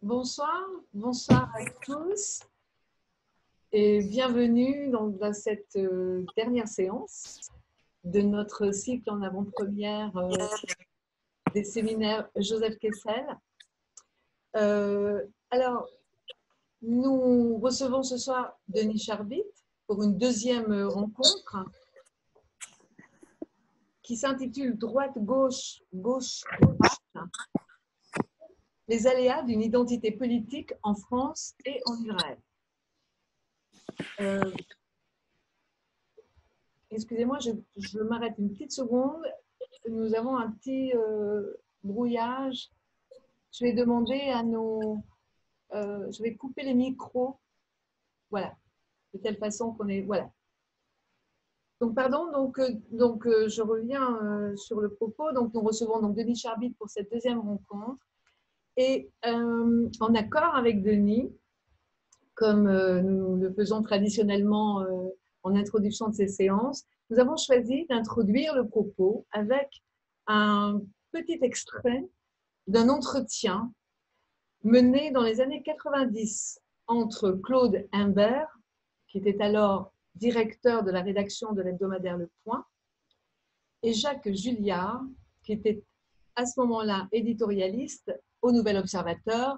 Bonsoir, bonsoir à tous et bienvenue dans cette dernière séance de notre cycle en avant-première des séminaires Joseph Kessel. Alors, nous recevons ce soir Denis Charbit pour une deuxième rencontre qui s'intitule Droite-gauche, gauche-droite, les aléas d'une identité politique en France et en Israël. Excusez-moi, je m'arrête une petite seconde. Nous avons un petit brouillage. Je vais demander à nos... je vais couper les micros. Voilà. De telle façon qu'on est... Voilà. Donc, pardon. Donc je reviens sur le propos. Donc, nous recevons donc Denis Charbit pour cette deuxième rencontre. Et en accord avec Denis, comme nous le faisons traditionnellement en introduction de ces séances, nous avons choisi d'introduire le propos avec un petit extrait d'un entretien mené dans les années 90 entre Claude Imbert, qui était alors directeur de la rédaction de l'hebdomadaire Le Point, et Jacques Julliard, qui était à ce moment-là éditorialiste au Nouvel Observateur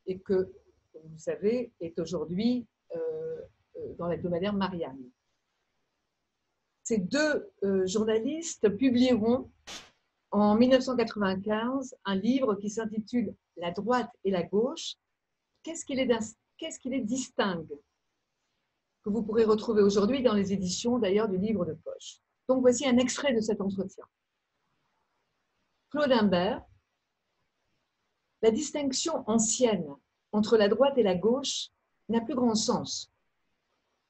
et que, comme vous savez, est aujourd'hui dans l'hebdomadaire Marianne. Ces deux journalistes publieront en 1995 un livre qui s'intitule « La droite et la gauche ». Qu'est-ce qui les distingue? Que vous pourrez retrouver aujourd'hui dans les éditions d'ailleurs du livre de poche. Donc voici un extrait de cet entretien. Claude Imbert, la distinction ancienne entre la droite et la gauche n'a plus grand sens.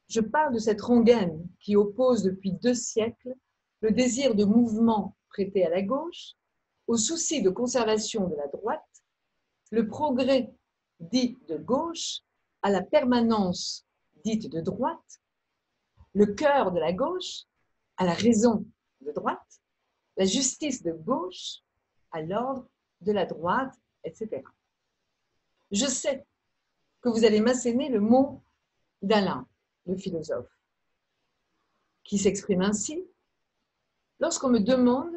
Je parle de cette rengaine qui oppose depuis 2 siècles le désir de mouvement prêté à la gauche au souci de conservation de la droite, le progrès dit de gauche à la permanence dite de droite, le cœur de la gauche à la raison de droite, la justice de gauche à l'ordre de la droite, etc. Je sais que vous allez m'asséner le mot d'Alain, le philosophe, qui s'exprime ainsi: lorsqu'on me demande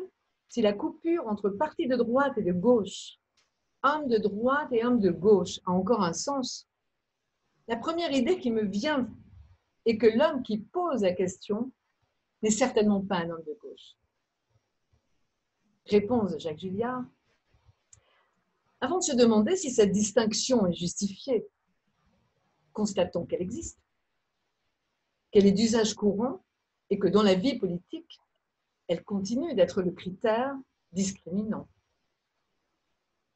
si la coupure entre partis de droite et de gauche, homme de droite et homme de gauche, a encore un sens, la première idée qui me vient est que l'homme qui pose la question n'est certainement pas un homme de gauche. Réponse de Jacques Julliard. Avant de se demander si cette distinction est justifiée, constatons qu'elle existe, qu'elle est d'usage courant et que dans la vie politique, elle continue d'être le critère discriminant.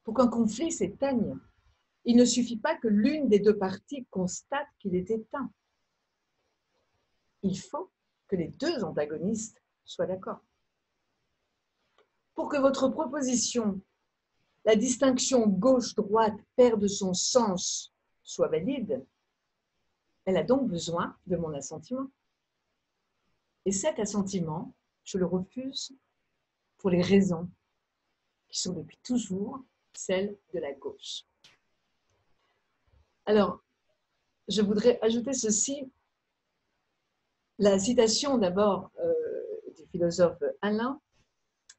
Pour qu'un conflit s'éteigne, il ne suffit pas que l'une des deux parties constate qu'il est éteint. Il faut que les deux antagonistes soient d'accord. Pour que votre proposition, la distinction gauche-droite perde son sens, soit valide, elle a donc besoin de mon assentiment. Et cet assentiment, je le refuse pour les raisons qui sont depuis toujours celles de la gauche. Alors, je voudrais ajouter ceci. La citation d'abord du philosophe Alain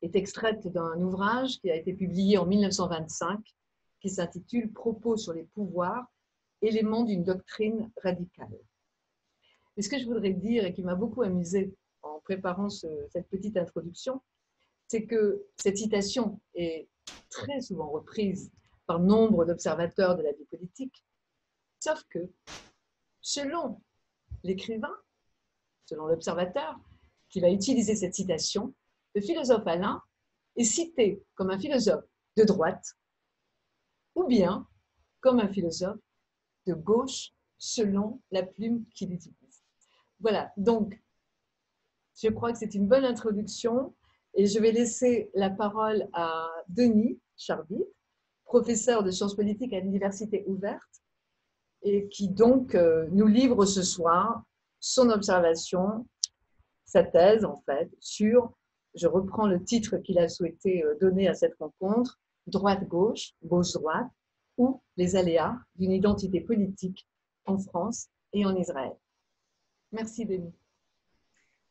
est extraite d'un ouvrage qui a été publié en 1925 qui s'intitule « Propos sur les pouvoirs, éléments d'une doctrine radicale ». Et ce que je voudrais dire et qui m'a beaucoup amusée en préparant cette petite introduction, c'est que cette citation est très souvent reprise par nombre d'observateurs de la vie politique, sauf que, selon l'écrivain, selon l'observateur qui va utiliser cette citation, le philosophe Alain est cité comme un philosophe de droite ou bien comme un philosophe de gauche selon la plume qu'il utilise. Voilà, donc je crois que c'est une bonne introduction et je vais laisser la parole à Denis Charbit, professeur de sciences politiques à l'Université ouverte et qui donc nous livre ce soir son observation, sa thèse en fait, sur, je reprends le titre qu'il a souhaité donner à cette rencontre, droite-gauche, gauche-droite, ou les aléas d'une identité politique en France et en Israël. Merci Denis.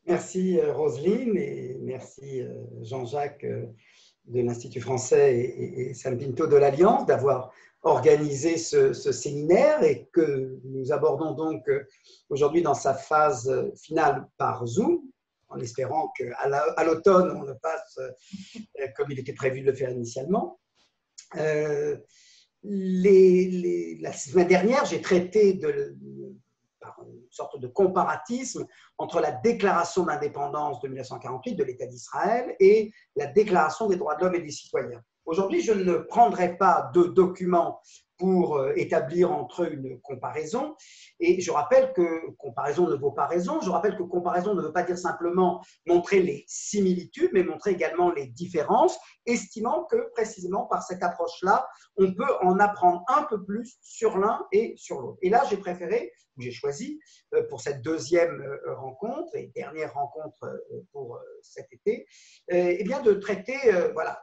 Merci Roselyne et merci Jean-Jacques de l'Institut français et Sam Pinto de l'Alliance d'avoir organisé ce séminaire et que nous abordons donc aujourd'hui dans sa phase finale par Zoom, en espérant qu'à l'automne on le fasse comme il était prévu de le faire initialement. La semaine dernière, j'ai traité par une sorte de comparatisme entre la déclaration d'indépendance de 1948 de l'État d'Israël et la déclaration des droits de l'homme et des citoyens. Aujourd'hui, je ne prendrai pas de documents pour établir entre eux une comparaison. Et je rappelle que comparaison ne vaut pas raison. Je rappelle que comparaison ne veut pas dire simplement montrer les similitudes, mais montrer également les différences, estimant que précisément par cette approche-là, on peut en apprendre un peu plus sur l'un et sur l'autre. Et là, j'ai choisi pour cette deuxième rencontre et dernière rencontre pour cet été, eh bien de traiter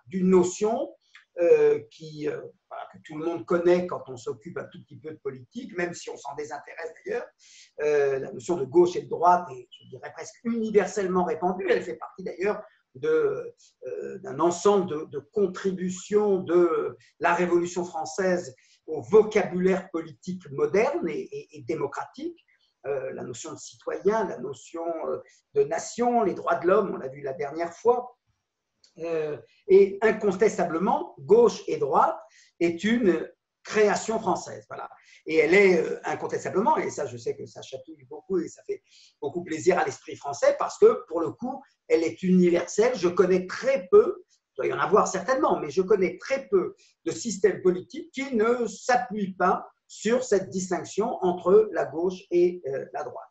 d'une notion que tout le monde connaît quand on s'occupe un tout petit peu de politique, même si on s'en désintéresse d'ailleurs. La notion de gauche et de droite est, je dirais, presque universellement répandue. Elle fait partie d'ailleurs d'un ensemble de contributions de la Révolution française au vocabulaire politique moderne et démocratique. La notion de citoyen, la notion de nation, les droits de l'homme, on l'a vu la dernière fois. Et incontestablement, gauche et droite est une création française. Voilà. Et elle est incontestablement, et ça je sais que ça chatouille beaucoup et ça fait beaucoup plaisir à l'esprit français parce que pour le coup, elle est universelle. Je connais très peu, il doit y en avoir certainement, mais je connais très peu de systèmes politiques qui ne s'appuient pas sur cette distinction entre la gauche et la droite.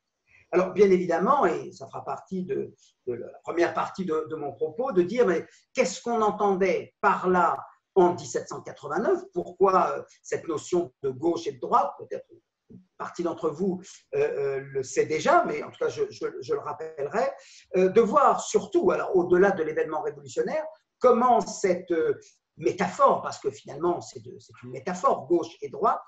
Alors, bien évidemment, et ça fera partie de la première partie de mon propos, de dire mais qu'est-ce qu'on entendait par là en 1789 ? Pourquoi cette notion de gauche et de droite ? Peut-être une partie d'entre vous le sait déjà, mais en tout cas, je le rappellerai, de voir surtout, alors au-delà de l'événement révolutionnaire, comment cette métaphore, parce que finalement c'est une métaphore, gauche et droite,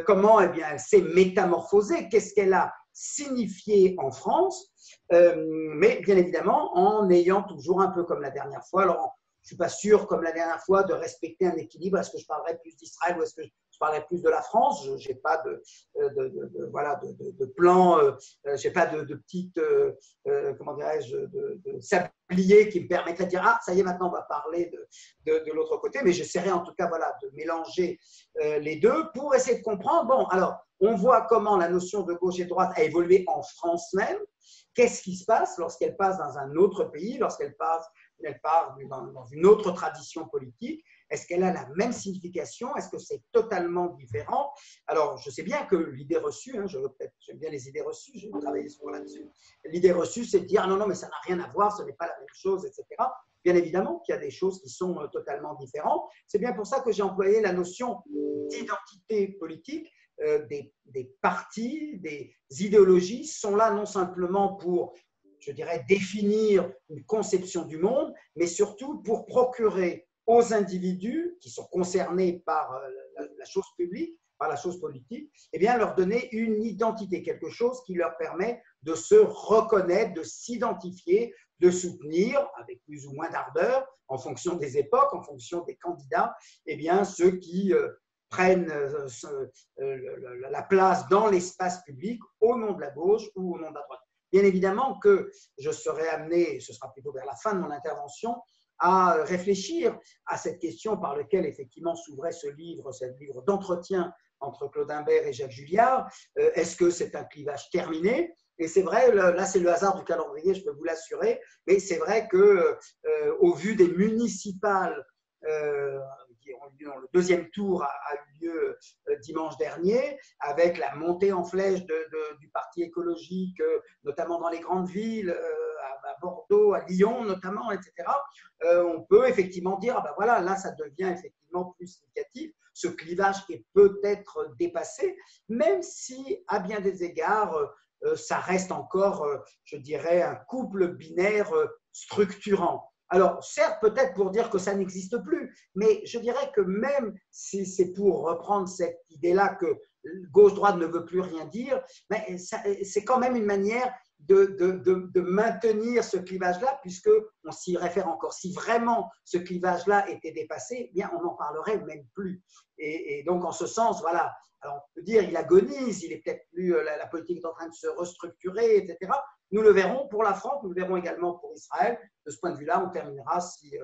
comment eh bien, elle s'est métamorphosée, qu'est-ce qu'elle a signifié en France, mais bien évidemment en ayant toujours un peu comme la dernière fois, alors je ne suis pas sûr comme la dernière fois de respecter un équilibre, est-ce que je parlerai plus d'Israël ou est-ce que je parlerai plus de la France, je n'ai pas de plan, je n'ai pas de petite, comment dirais-je, de sablier qui me permettrait de dire ah ça y est maintenant on va parler de l'autre côté, mais j'essaierai en tout cas voilà, de mélanger les deux pour essayer de comprendre. Bon alors on voit comment la notion de gauche et de droite a évolué en France même. Qu'est-ce qui se passe lorsqu'elle passe dans un autre pays, lorsqu'elle part dans une autre tradition politique? Est-ce qu'elle a la même signification? Est-ce que c'est totalement différent? Alors, je sais bien que l'idée reçue, hein, j'aime bien les idées reçues, je vais travailler souvent là-dessus. L'idée reçue, c'est de dire non, non, mais ça n'a rien à voir, ce n'est pas la même chose, etc. Bien évidemment qu'il y a des choses qui sont totalement différentes. C'est bien pour ça que j'ai employé la notion d'identité politique. Des partis, des idéologies sont là non simplement pour, je dirais, définir une conception du monde, mais surtout pour procurer aux individus qui sont concernés par la chose publique, par la chose politique, eh bien, leur donner une identité, quelque chose qui leur permet de se reconnaître, de s'identifier, de soutenir, avec plus ou moins d'ardeur, en fonction des époques, en fonction des candidats, eh bien, ceux qui prennent la place dans l'espace public au nom de la gauche ou au nom de la droite. Bien évidemment que je serai amené, ce sera plutôt vers la fin de mon intervention, à réfléchir à cette question par laquelle effectivement s'ouvrait ce livre d'entretien entre Claude Imbert et Jacques Julliard. Est-ce que c'est un clivage terminé ? Et c'est vrai, là c'est le hasard du calendrier, je peux vous l'assurer, mais c'est vrai qu'au vu des municipales, le deuxième tour a eu lieu dimanche dernier, avec la montée en flèche du parti écologique, notamment dans les grandes villes, à Bordeaux, à Lyon notamment, etc. On peut effectivement dire, ah ben voilà, là ça devient effectivement plus significatif, ce clivage est peut-être dépassé, même si à bien des égards, ça reste encore, je dirais, un couple binaire structurant. Alors, certes, peut-être pour dire que ça n'existe plus, mais je dirais que même si c'est pour reprendre cette idée-là que gauche-droite ne veut plus rien dire, c'est quand même une manière de maintenir ce clivage-là, puisqu'on s'y réfère encore. Si vraiment ce clivage-là était dépassé, eh bien, on n'en parlerait même plus. Et donc, en ce sens, voilà. Alors, on peut dire il agonise, il est peut-être plus, la politique est en train de se restructurer, etc. Nous le verrons pour la France, nous le verrons également pour Israël. De ce point de vue-là, on terminera, si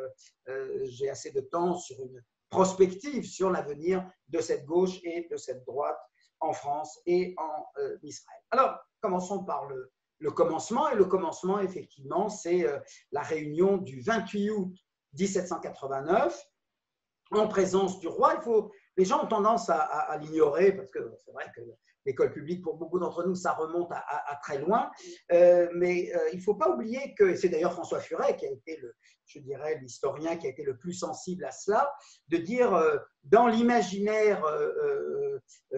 j'ai assez de temps, sur une prospective sur l'avenir de cette gauche et de cette droite en France et en Israël. Alors, commençons par le commencement. Et le commencement, effectivement, c'est la réunion du 28 août 1789 en présence du roi. Les gens ont tendance à l'ignorer parce que c'est vrai que l'école publique, pour beaucoup d'entre nous, ça remonte à très loin. Mais il ne faut pas oublier que, c'est d'ailleurs François Furet qui a été, je dirais, l'historien qui a été le plus sensible à cela, de dire dans l'imaginaire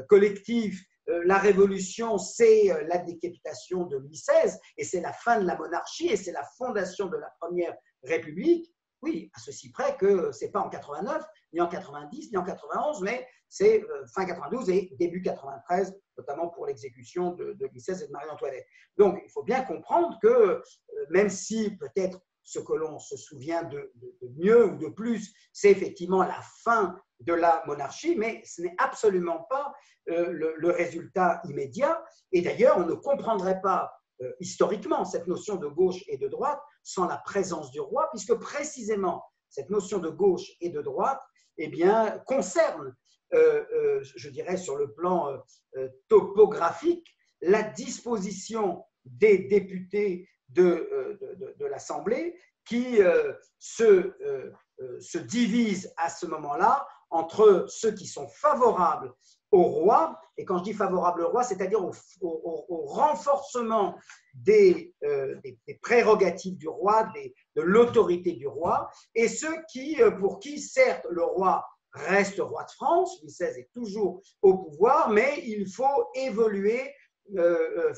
collectif, la Révolution, c'est la décapitation de Louis XVI et c'est la fin de la monarchie et c'est la fondation de la Première République. Oui, à ceci près que ce n'est pas en 89, ni en 90, ni en 91, mais c'est fin 92 et début 93, notamment pour l'exécution de Louis XVI et de Marie-Antoinette. Donc, il faut bien comprendre que même si peut-être ce que l'on se souvient de mieux ou de plus, c'est effectivement la fin de la monarchie, mais ce n'est absolument pas le résultat immédiat. Et d'ailleurs, on ne comprendrait pas historiquement cette notion de gauche et de droite sans la présence du roi, puisque précisément cette notion de gauche et de droite eh bien, concerne, je dirais sur le plan topographique, la disposition des députés de l'Assemblée qui se divisent à ce moment-là entre ceux qui sont favorables au roi, et quand je dis favorable au roi, c'est-à-dire au renforcement des prérogatives du roi, de l'autorité du roi, et ceux pour qui, certes, le roi reste roi de France, Louis XVI est toujours au pouvoir, mais il faut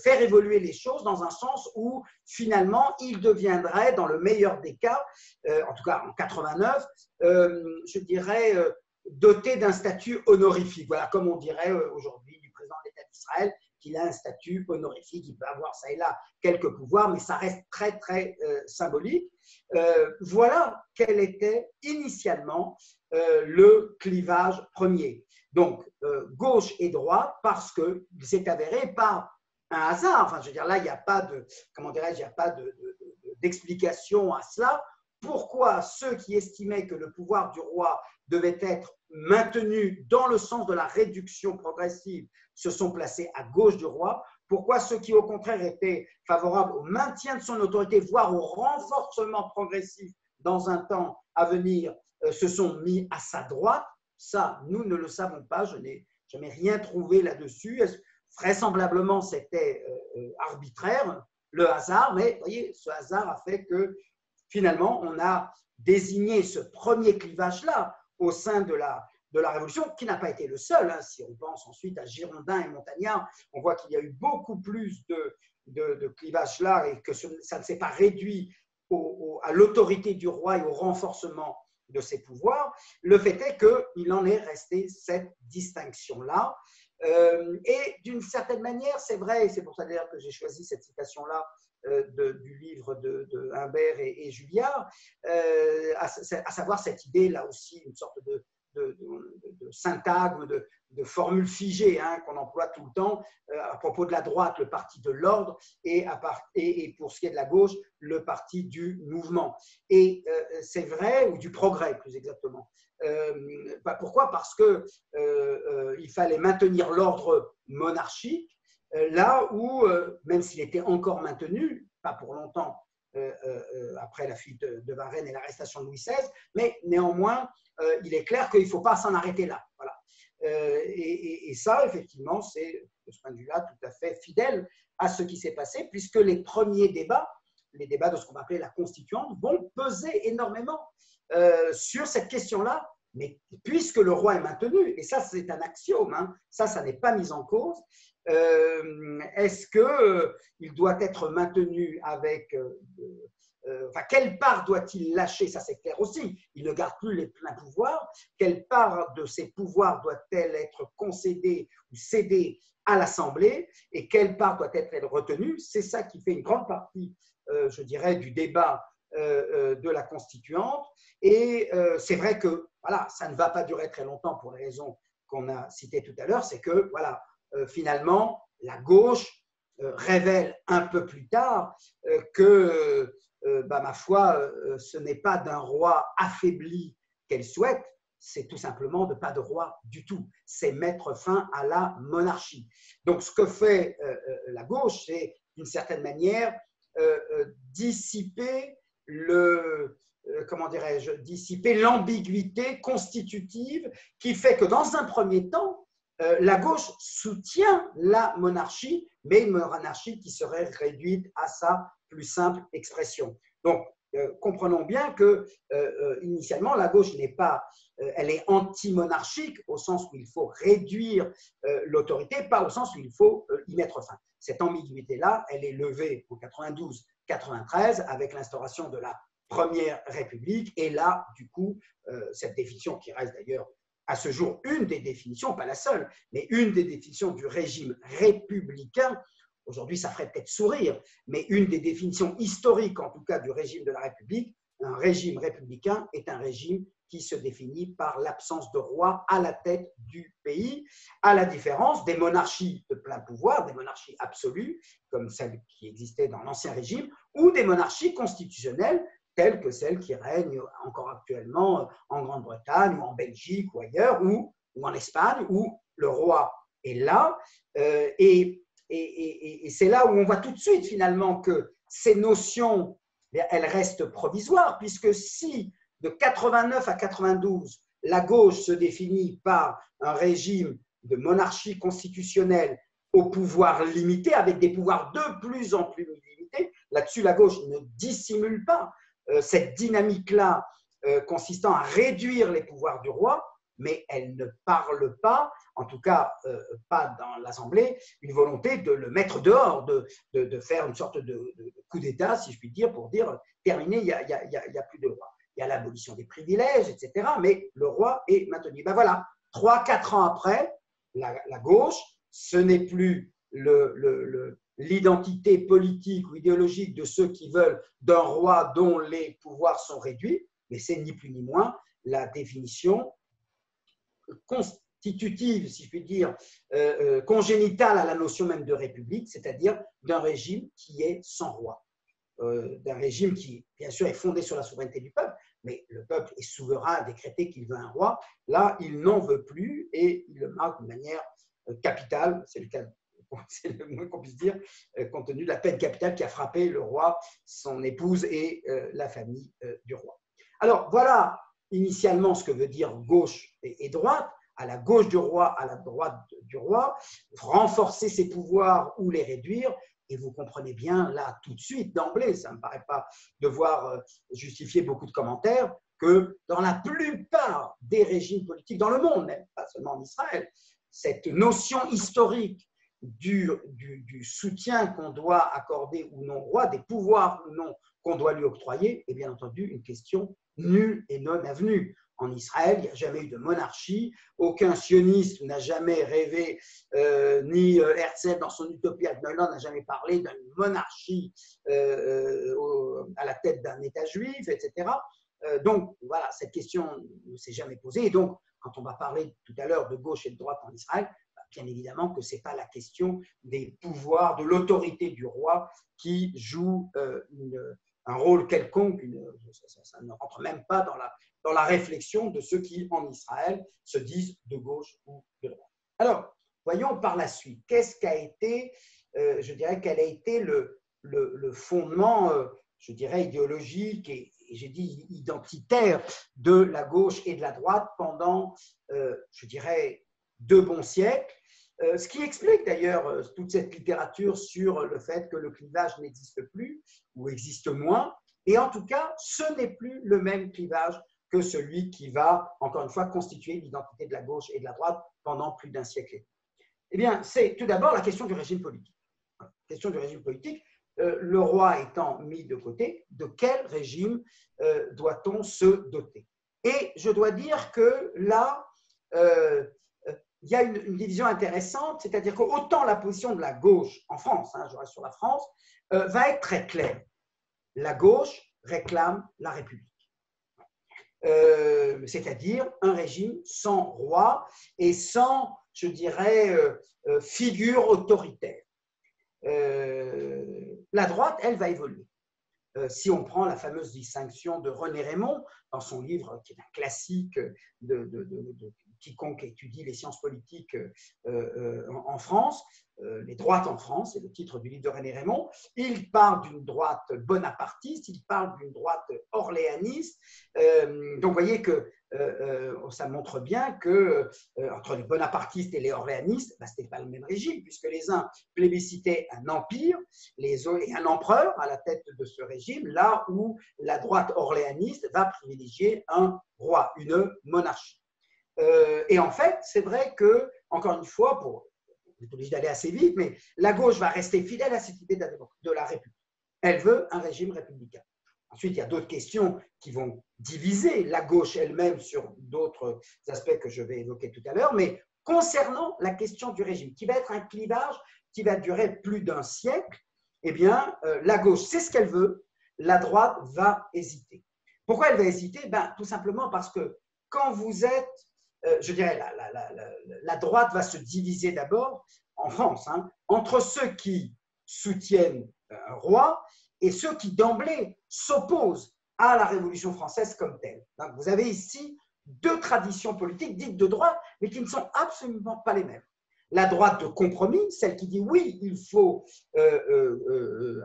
faire évoluer les choses dans un sens où, finalement, il deviendrait, dans le meilleur des cas, en tout cas en 89, je dirais, doté d'un statut honorifique. Voilà, comme on dirait aujourd'hui du président de l'État d'Israël, qu'il a un statut honorifique, il peut avoir ça et là quelques pouvoirs, mais ça reste très, très symbolique. Voilà quel était initialement le clivage premier. Donc, gauche et droite, parce qu'il s'est avéré par un hasard, enfin, je veux dire, là, il n'y a pas de, comment dirais-je, il n'y a pas d'explication à cela. Pourquoi ceux qui estimaient que le pouvoir du roi devait être maintenu dans le sens de la réduction progressive se sont placés à gauche du roi? Pourquoi ceux qui, au contraire, étaient favorables au maintien de son autorité, voire au renforcement progressif dans un temps à venir, se sont mis à sa droite? Ça, nous ne le savons pas. Je n'ai jamais rien trouvé là-dessus. Vraisemblablement, c'était arbitraire, le hasard, mais vous voyez, ce hasard a fait que finalement, on a désigné ce premier clivage-là au sein de la Révolution, qui n'a pas été le seul. Hein. Si on pense ensuite à Girondins et Montagnards, on voit qu'il y a eu beaucoup plus de clivages-là et que ça ne s'est pas réduit à l'autorité du roi et au renforcement de ses pouvoirs. Le fait est qu'il en est resté cette distinction-là. Et d'une certaine manière, c'est vrai, et c'est pour ça d'ailleurs que j'ai choisi cette citation-là du livre de Humbert et Julliard, à savoir cette idée, là aussi, une sorte de syntagme, de formule figée hein, qu'on emploie tout le temps, à propos de la droite, le parti de l'ordre, et pour ce qui est de la gauche, le parti du mouvement. Et c'est vrai, ou du progrès plus exactement. Pourquoi? Parce qu'il fallait maintenir l'ordre monarchique, là où, même s'il était encore maintenu, pas pour longtemps, après la fuite de Varennes et l'arrestation de Louis XVI, mais néanmoins, il est clair qu'il ne faut pas s'en arrêter là. Voilà. Et ça, effectivement, c'est, de ce point de vue-là, tout à fait fidèle à ce qui s'est passé, puisque les premiers débats, les débats de ce qu'on va appeler la Constituante, vont peser énormément sur cette question-là, mais puisque le roi est maintenu, et ça, c'est un axiome, hein, ça n'est pas mis en cause, est-ce qu'il doit être maintenu avec enfin, quelle part doit-il lâcher? Ça, c'est clair aussi. Il ne garde plus les pleins pouvoirs. Quelle part de ses pouvoirs doit-elle être concédée ou cédée à l'Assemblée? Et quelle part doit être retenue? C'est ça qui fait une grande partie, je dirais, du débat de la Constituante. Et c'est vrai que voilà, ça ne va pas durer très longtemps pour les raisons qu'on a citées tout à l'heure. C'est que voilà, finalement, la gauche révèle un peu plus tard que, ma foi, ce n'est pas d'un roi affaibli qu'elle souhaite, c'est tout simplement de pas de roi du tout. C'est mettre fin à la monarchie. Donc, ce que fait la gauche, c'est d'une certaine manière dissiper comment dirais-je, dissiper l'ambiguïté constitutive qui fait que dans un premier temps, la gauche soutient la monarchie, mais une monarchie qui serait réduite à sa plus simple expression. Donc, comprenons bien que initialement, la gauche n'est pas, elle est anti-monarchique au sens où il faut réduire l'autorité, pas au sens où il faut y mettre fin. Cette ambiguïté-là, elle est levée en 92-93 avec l'instauration de la Première République, et là, du coup, cette définition qui reste d'ailleurs à ce jour une des définitions, pas la seule, mais une des définitions du régime républicain. Aujourd'hui, ça ferait peut-être sourire, mais une des définitions historiques, en tout cas, du régime de la République, un régime républicain est un régime qui se définit par l'absence de roi à la tête du pays, à la différence des monarchies de plein pouvoir, des monarchies absolues, comme celles qui existaient dans l'Ancien Régime, ou des monarchies constitutionnelles, telles que celles qui règnent encore actuellement en Grande-Bretagne, ou en Belgique, ou ailleurs, ou en Espagne, où le roi est là. Et c'est là où on voit tout de suite, finalement, que ces notions, elles restent provisoires, puisque si, de 89 à 92, la gauche se définit par un régime de monarchie constitutionnelle au pouvoir limité, avec des pouvoirs de plus en plus limités, là-dessus, la gauche ne dissimule pas cette dynamique-là consistant à réduire les pouvoirs du roi, mais elle ne parle pas, en tout cas pas dans l'Assemblée, une volonté de le mettre dehors, de faire une sorte de coup d'État, si je puis dire, pour dire terminé, il n'y a plus de roi. Il y a l'abolition des privilèges, etc., mais le roi est maintenu. Ben voilà, 3-4 ans après, la gauche, ce n'est plus l'identité politique ou idéologique de ceux qui veulent d'un roi dont les pouvoirs sont réduits, mais c'est ni plus ni moins la définition constitutive, si je puis dire, congénitale à la notion même de république, c'est-à-dire d'un régime qui est sans roi, d'un régime qui, bien sûr, est fondé sur la souveraineté du peuple, mais le peuple est souverain à décréter qu'il veut un roi. Là, il n'en veut plus et il le marque de manière capitale, c'est le cas, c'est le moins qu'on puisse dire, compte tenu de la peine capitale qui a frappé le roi, son épouse et la famille du roi. Alors, voilà initialement ce que veut dire gauche et droite. À la gauche du roi, à la droite du roi, renforcer ses pouvoirs ou les réduire. Et vous comprenez bien, là, tout de suite, d'emblée, ça ne me paraît pas devoir justifier beaucoup de commentaires, que dans la plupart des régimes politiques, dans le monde même, pas seulement en Israël, cette notion historique du soutien qu'on doit accorder ou non au roi, des pouvoirs ou non qu'on doit lui octroyer, est bien entendu une question nulle et non avenue. En Israël, il n'y a jamais eu de monarchie. Aucun sioniste n'a jamais rêvé, ni Herzl dans son Utopie ad Neuland n'a jamais parlé d'une monarchie à la tête d'un État juif, etc. Donc, voilà, cette question ne s'est jamais posée. Et donc, quand on va parler tout à l'heure de gauche et de droite en Israël, bien évidemment que ce n'est pas la question des pouvoirs, de l'autorité du roi qui joue un rôle quelconque. Ça ne rentre même pas dans la réflexion de ceux qui, en Israël, se disent de gauche ou de droite. Alors, voyons par la suite, qu'est-ce qu'a été, je dirais, quel a été le fondement, je dirais, idéologique et j'ai dit identitaire de la gauche et de la droite pendant, je dirais, 2 bons siècles. Ce qui explique d'ailleurs toute cette littérature sur le fait que le clivage n'existe plus ou existe moins. Et en tout cas, ce n'est plus le même clivage que celui qui va, encore une fois, constituer l'identité de la gauche et de la droite pendant plus d'un siècle. Eh bien, c'est tout d'abord la question du régime politique. La question du régime politique, le roi étant mis de côté, de quel régime doit-on se doter? Et je dois dire que là, il y a une division intéressante, c'est-à-dire qu'autant la position de la gauche en France, je reste sur la France, va être très claire. La gauche réclame la République. C'est-à-dire un régime sans roi et sans, je dirais, figure autoritaire. La droite, elle, va évoluer. Si on prend la fameuse distinction de René Raymond dans son livre, qui est un classique de quiconque étudie les sciences politiques en France, les droites en France, c'est le titre du livre de René Raymond, il parle d'une droite bonapartiste, il parle d'une droite orléaniste. Donc vous voyez que ça montre bien que entre les bonapartistes et les orléanistes, ce n'était pas le même régime, puisque les uns plébiscitaient un empire et un empereur à la tête de ce régime, là où la droite orléaniste va privilégier un roi, une monarchie. Et en fait, c'est vrai que, encore une fois, on est obligé d'aller assez vite, mais la gauche va rester fidèle à cette idée de la République. Elle veut un régime républicain. Ensuite, il y a d'autres questions qui vont diviser la gauche elle-même sur d'autres aspects que je vais évoquer tout à l'heure, mais concernant la question du régime, qui va être un clivage qui va durer plus d'un siècle, eh bien, la gauche sait ce qu'elle veut, la droite va hésiter. Pourquoi elle va hésiter? Tout simplement parce que quand vous êtes, je dirais, la droite va se diviser d'abord, en France, entre ceux qui soutiennent un roi et ceux qui d'emblée s'opposent à la Révolution française comme telle. Donc, vous avez ici deux traditions politiques dites de droite, mais qui ne sont absolument pas les mêmes. La droite de compromis, celle qui dit oui, il faut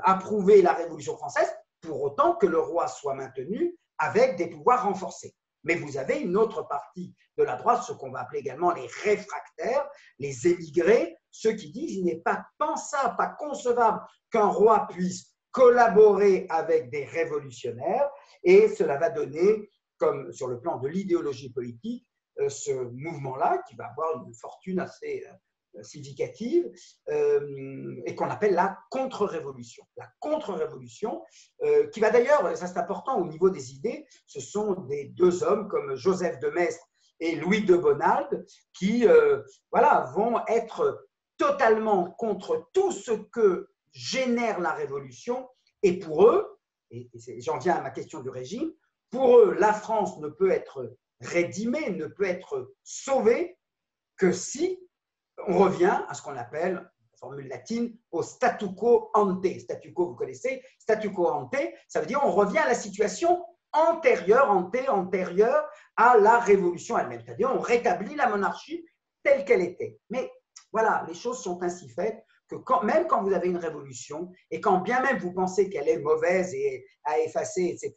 approuver la Révolution française, pour autant que le roi soit maintenu avec des pouvoirs renforcés. Mais vous avez une autre partie de la droite, ce qu'on va appeler également les réfractaires, les émigrés, ceux qui disent qu'il n'est pas pensable, pas concevable qu'un roi puisse collaborer avec des révolutionnaires, et cela va donner, comme sur le plan de l'idéologie politique, ce mouvement-là qui va avoir une fortune assez significative et qu'on appelle la contre-révolution. La contre-révolution, qui va d'ailleurs, ça c'est important au niveau des idées, ce sont des deux hommes comme Joseph de Maistre et Louis de Bonald qui vont être totalement contre tout ce que génère la révolution, et pour eux, et j'en viens à ma question du régime, pour eux, la France ne peut être rédimée, ne peut être sauvée que si on revient à ce qu'on appelle, la formule latine, au statu quo ante. Statu quo, vous connaissez, statu quo ante, ça veut dire on revient à la situation antérieure à la révolution elle-même, c'est-à-dire on rétablit la monarchie telle qu'elle était. Mais voilà, les choses sont ainsi faites que même quand vous avez une révolution, et quand bien même vous pensez qu'elle est mauvaise et à effacer, etc.,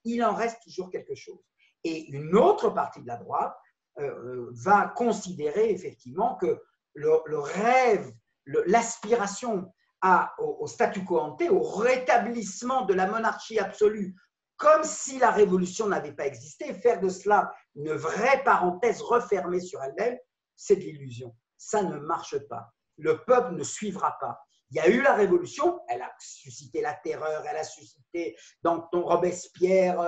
il en reste toujours quelque chose. Et une autre partie de la droite va considérer effectivement que le rêve, l'aspiration au statu quo ante, au rétablissement de la monarchie absolue, comme si la révolution n'avait pas existé, faire de cela une vraie parenthèse refermée sur elle-même, c'est de l'illusion. Ça ne marche pas. Le peuple ne suivra pas. Il y a eu la révolution, elle a suscité la terreur, elle a suscité dans Robespierre,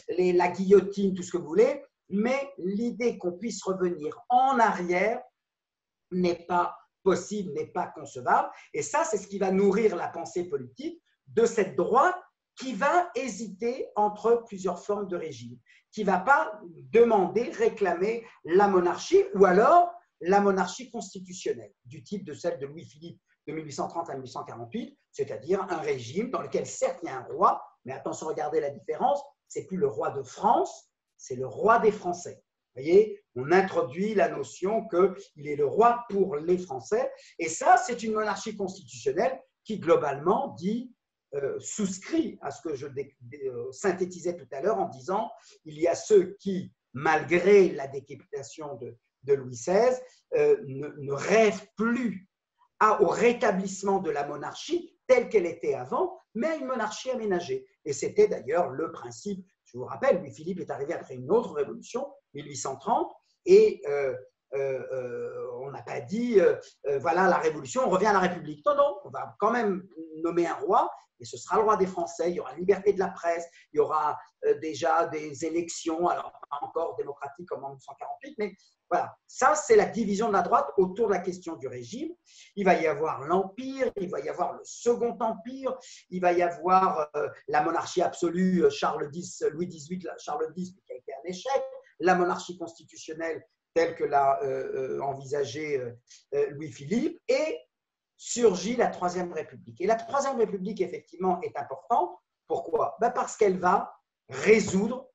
la guillotine, tout ce que vous voulez, mais l'idée qu'on puisse revenir en arrière n'est pas possible, n'est pas concevable. Et ça, c'est ce qui va nourrir la pensée politique de cette droite qui va hésiter entre plusieurs formes de régime, qui ne va pas demander, réclamer la monarchie ou alors la monarchie constitutionnelle, du type de celle de Louis-Philippe de 1830 à 1848, c'est-à-dire un régime dans lequel certes il y a un roi, mais attention, regardez la différence, c'est plus le roi de France, c'est le roi des Français. Vous voyez, on introduit la notion qu'il est le roi pour les Français, et ça, c'est une monarchie constitutionnelle qui, globalement, souscrit à ce que je synthétisais tout à l'heure en disant il y a ceux qui, malgré la décapitation de Louis XVI, ne rêvent plus au rétablissement de la monarchie telle qu'elle était avant, mais à une monarchie aménagée. Et c'était d'ailleurs le principe, je vous rappelle, Louis-Philippe est arrivé après une autre révolution, 1830, et on n'a pas dit, voilà la révolution, on revient à la République. Non, non, on va quand même nommer un roi, et ce sera le roi des Français. Il y aura une liberté de la presse, il y aura déjà des élections, alors pas encore démocratiques comme en 1948, mais voilà, ça c'est la division de la droite autour de la question du régime. Il va y avoir l'Empire, il va y avoir le Second Empire, il va y avoir la monarchie absolue, Louis XVIII, Charles X, qui a été un échec, la monarchie constitutionnelle telle que l'a envisagé Louis-Philippe, et surgit la Troisième République. Et la Troisième République, effectivement, est importante. Pourquoi? Parce qu'elle va résoudre,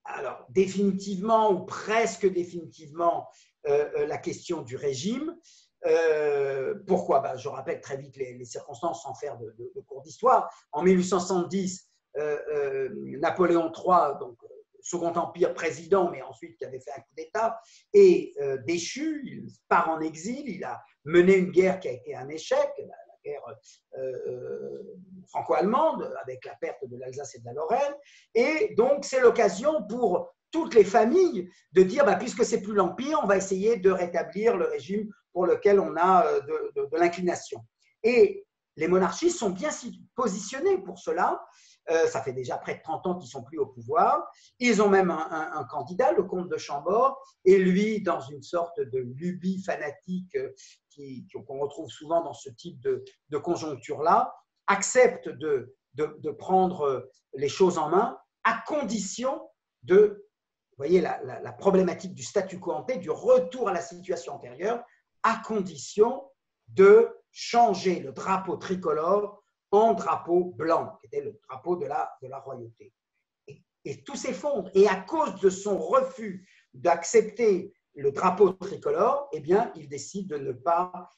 alors définitivement ou presque définitivement, la question du régime. Pourquoi? Je rappelle très vite les circonstances sans faire de cours d'histoire. En 1870, Napoléon III, donc Second Empire président, mais ensuite qui avait fait un coup d'État, est déchu, il part en exil, il a mené une guerre qui a été un échec, la guerre franco-allemande, avec la perte de l'Alsace et de la Lorraine, et donc c'est l'occasion pour toutes les familles de dire, puisque c'est plus l'Empire, on va essayer de rétablir le régime pour lequel on a de l'inclination. Et les monarchies sont bien positionnées pour cela. Ça fait déjà près de 30 ans qu'ils ne sont plus au pouvoir. Ils ont même un candidat, le comte de Chambord, et lui, dans une sorte de lubie fanatique qu'on retrouve souvent dans ce type de conjoncture-là, accepte de prendre les choses en main à condition de, vous voyez, la problématique du statu quo ante, du retour à la situation antérieure, à condition de changer le drapeau tricolore en drapeau blanc, qui était le drapeau de la royauté. Et tout s'effondre. Et à cause de son refus d'accepter le drapeau tricolore, eh bien, il décide de ne pas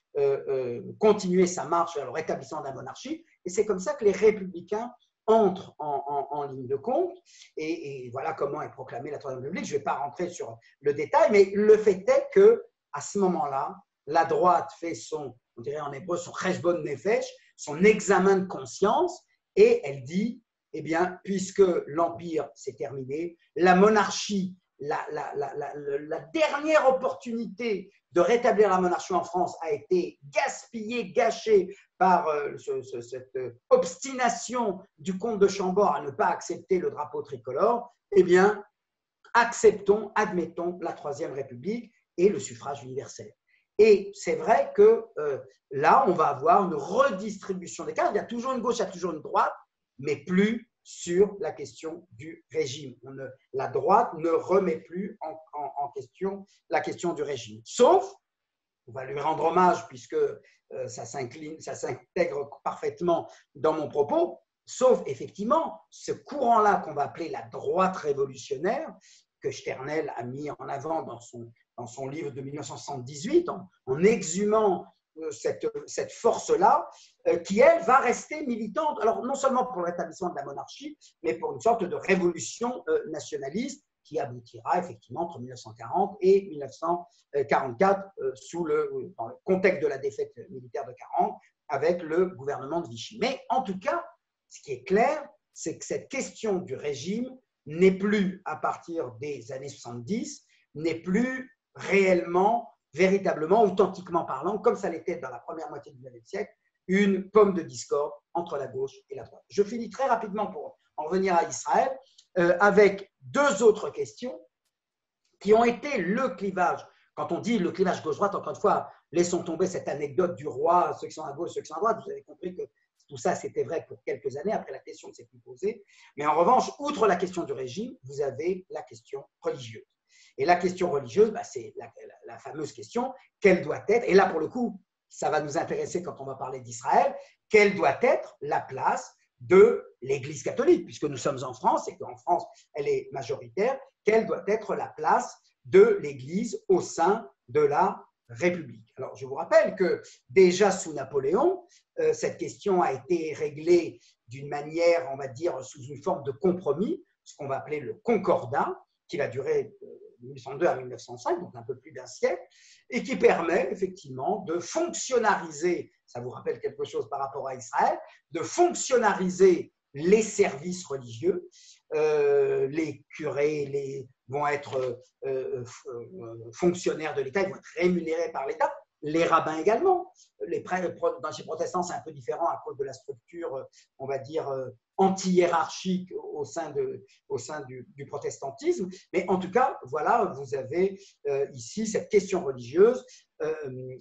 continuer sa marche vers le rétablissement de la monarchie. Et c'est comme ça que les républicains entrent en ligne de compte. Et voilà comment est proclamée la Troisième République. Je ne vais pas rentrer sur le détail, mais le fait est qu'à ce moment-là, la droite fait son, on dirait en hébreu, son cheshbon nefesh, son examen de conscience, et elle dit, eh bien, puisque l'Empire s'est terminé, la monarchie, la dernière opportunité de rétablir la monarchie en France a été gaspillée, gâchée par cette obstination du comte de Chambord à ne pas accepter le drapeau tricolore, eh bien, admettons la Troisième République et le suffrage universel. Et c'est vrai que là, on va avoir une redistribution des cartes. Il y a toujours une gauche, il y a toujours une droite, mais plus sur la question du régime. La droite ne remet plus en question la question du régime. Sauf, on va lui rendre hommage puisque ça s'intègre parfaitement dans mon propos, sauf effectivement ce courant-là qu'on va appeler la droite révolutionnaire, que Sternel a mis en avant dans son livre de 1978, en exhumant cette force-là, qui, elle, va rester militante, alors non seulement pour le rétablissement de la monarchie, mais pour une sorte de révolution nationaliste qui aboutira effectivement entre 1940 et 1944, dans le contexte de la défaite militaire de 1940, avec le gouvernement de Vichy. Mais en tout cas, ce qui est clair, c'est que cette question du régime n'est plus, à partir des années 70, n'est plus réellement, véritablement, authentiquement parlant, comme ça l'était dans la première moitié du XIXe siècle, une pomme de discorde entre la gauche et la droite. Je finis très rapidement pour en revenir à Israël, avec deux autres questions qui ont été le clivage. Quand on dit le clivage gauche-droite, encore une fois, laissons tomber cette anecdote du roi, ceux qui sont à gauche, ceux qui sont à droite, vous avez compris que tout ça, c'était vrai pour quelques années, après la question ne s'est plus posée. Mais en revanche, outre la question du régime, vous avez la question religieuse. Et la question religieuse, c'est la fameuse question, quelle doit être, et là pour le coup, ça va nous intéresser quand on va parler d'Israël, quelle doit être la place de l'Église catholique, puisque nous sommes en France et qu'en France, elle est majoritaire, quelle doit être la place de l'Église au sein de la République. Alors, je vous rappelle que déjà sous Napoléon, cette question a été réglée d'une manière, on va dire, sous une forme de compromis, ce qu'on va appeler le concordat, qui va durer de 1902 à 1905, donc un peu plus d'un siècle, et qui permet effectivement de fonctionnariser, ça vous rappelle quelque chose par rapport à Israël, de fonctionnariser les services religieux les curés vont être fonctionnaires de l'État, ils vont être rémunérés par l'État. Les rabbins également. Dans chez protestants, c'est un peu différent à cause de la structure, on va dire, anti-hiérarchique au sein du protestantisme. Mais en tout cas, voilà, vous avez ici cette question religieuse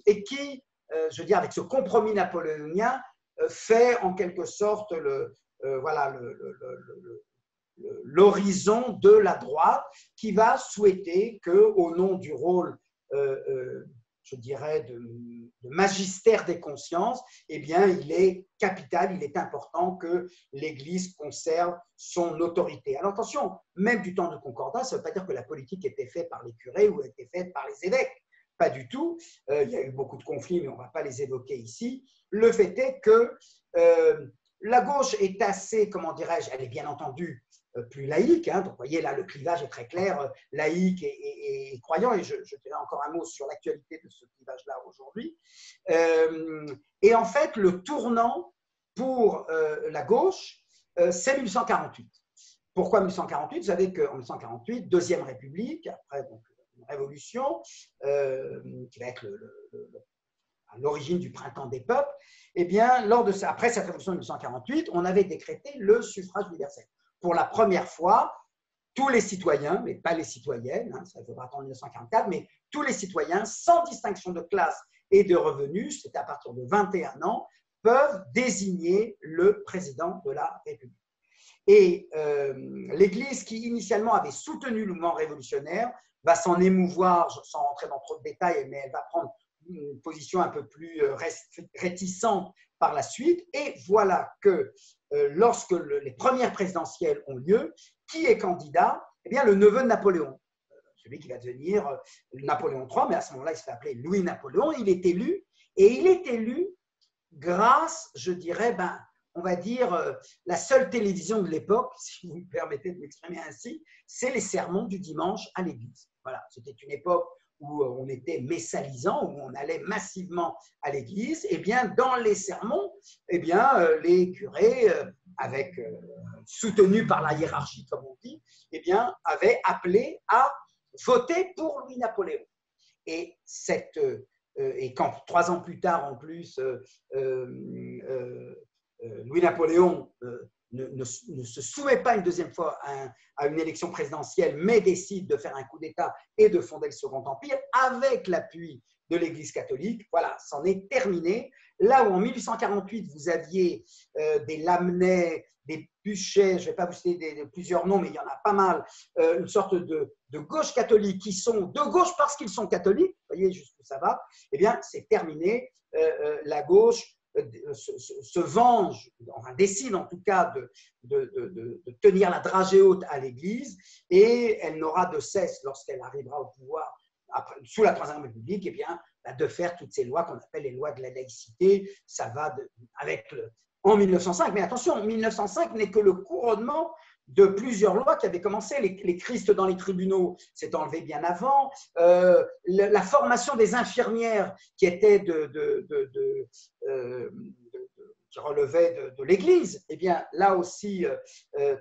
et qui, je veux dire, avec ce compromis napoléonien, fait en quelque sorte l'horizon de la droite qui va souhaiter qu'au nom du rôle je dirais, de magistère des consciences, eh bien, il est capital, il est important que l'Église conserve son autorité. Alors attention, même du temps de Concordat, ça ne veut pas dire que la politique était faite par les curés ou était faite par les évêques. Pas du tout. Il y a eu beaucoup de conflits, mais on ne va pas les évoquer ici. Le fait est que la gauche est assez, comment dirais-je, elle est bien entendu plus laïque. Hein. Donc, vous voyez, là, le clivage est très clair, laïque et croyant. Et je dirais encore un mot sur l'actualité de ce clivage-là aujourd'hui. Et en fait, le tournant pour la gauche, c'est 1848. Pourquoi 1848? Vous savez qu'en 1848, Deuxième République, après donc, une révolution, qui va être à l'origine du printemps des peuples, eh bien, après cette révolution de 1848, on avait décrété le suffrage universel. Pour la première fois, tous les citoyens, mais pas les citoyennes, hein, ça faudra attendre 1944, mais tous les citoyens, sans distinction de classe et de revenus, c'est à partir de 21 ans, peuvent désigner le président de la République. Et l'Église, qui initialement avait soutenu le mouvement révolutionnaire, va s'en émouvoir, sans rentrer dans trop de détails, mais elle va prendre une position un peu plus réticente par la suite. Et voilà que lorsque les premières présidentielles ont lieu, qui est candidat? Eh bien, le neveu de Napoléon, celui qui va devenir Napoléon III, mais à ce moment-là, il se fait appeler Louis-Napoléon. Il est élu, et il est élu grâce, je dirais, on va dire, la seule télévision de l'époque, si vous me permettez de m'exprimer ainsi, c'est les sermons du dimanche à l'église. Voilà, c'était une époque où on était messalisant, où on allait massivement à l'église. Et bien, dans les sermons, eh bien, les curés, soutenus par la hiérarchie, comme on dit, eh bien, avaient appelé à voter pour Louis-Napoléon. Et quand 3 ans plus tard, en plus, Louis-Napoléon ne se soumet pas une deuxième fois à une élection présidentielle, mais décide de faire un coup d'État et de fonder le Second Empire avec l'appui de l'Église catholique. Voilà, c'en est terminé. Là où en 1848, vous aviez des Lamennais, des Buchet, je ne vais pas vous citer plusieurs noms, mais il y en a pas mal, une sorte de gauche catholique qui sont de gauche parce qu'ils sont catholiques, vous voyez jusqu'où ça va, eh bien, c'est terminé. La gauche se venge, enfin décide en tout cas de tenir la dragée haute à l'Église, et elle n'aura de cesse, lorsqu'elle arrivera au pouvoir sous la Troisième République, eh bien, de faire toutes ces lois qu'on appelle les lois de la laïcité. Ça va en 1905, mais attention, 1905 n'est que le couronnement de plusieurs lois qui avaient commencé. Les Christ dans les tribunaux s'est enlevé bien avant. La formation des infirmières qui était qui relevait de l'Église, eh bien là aussi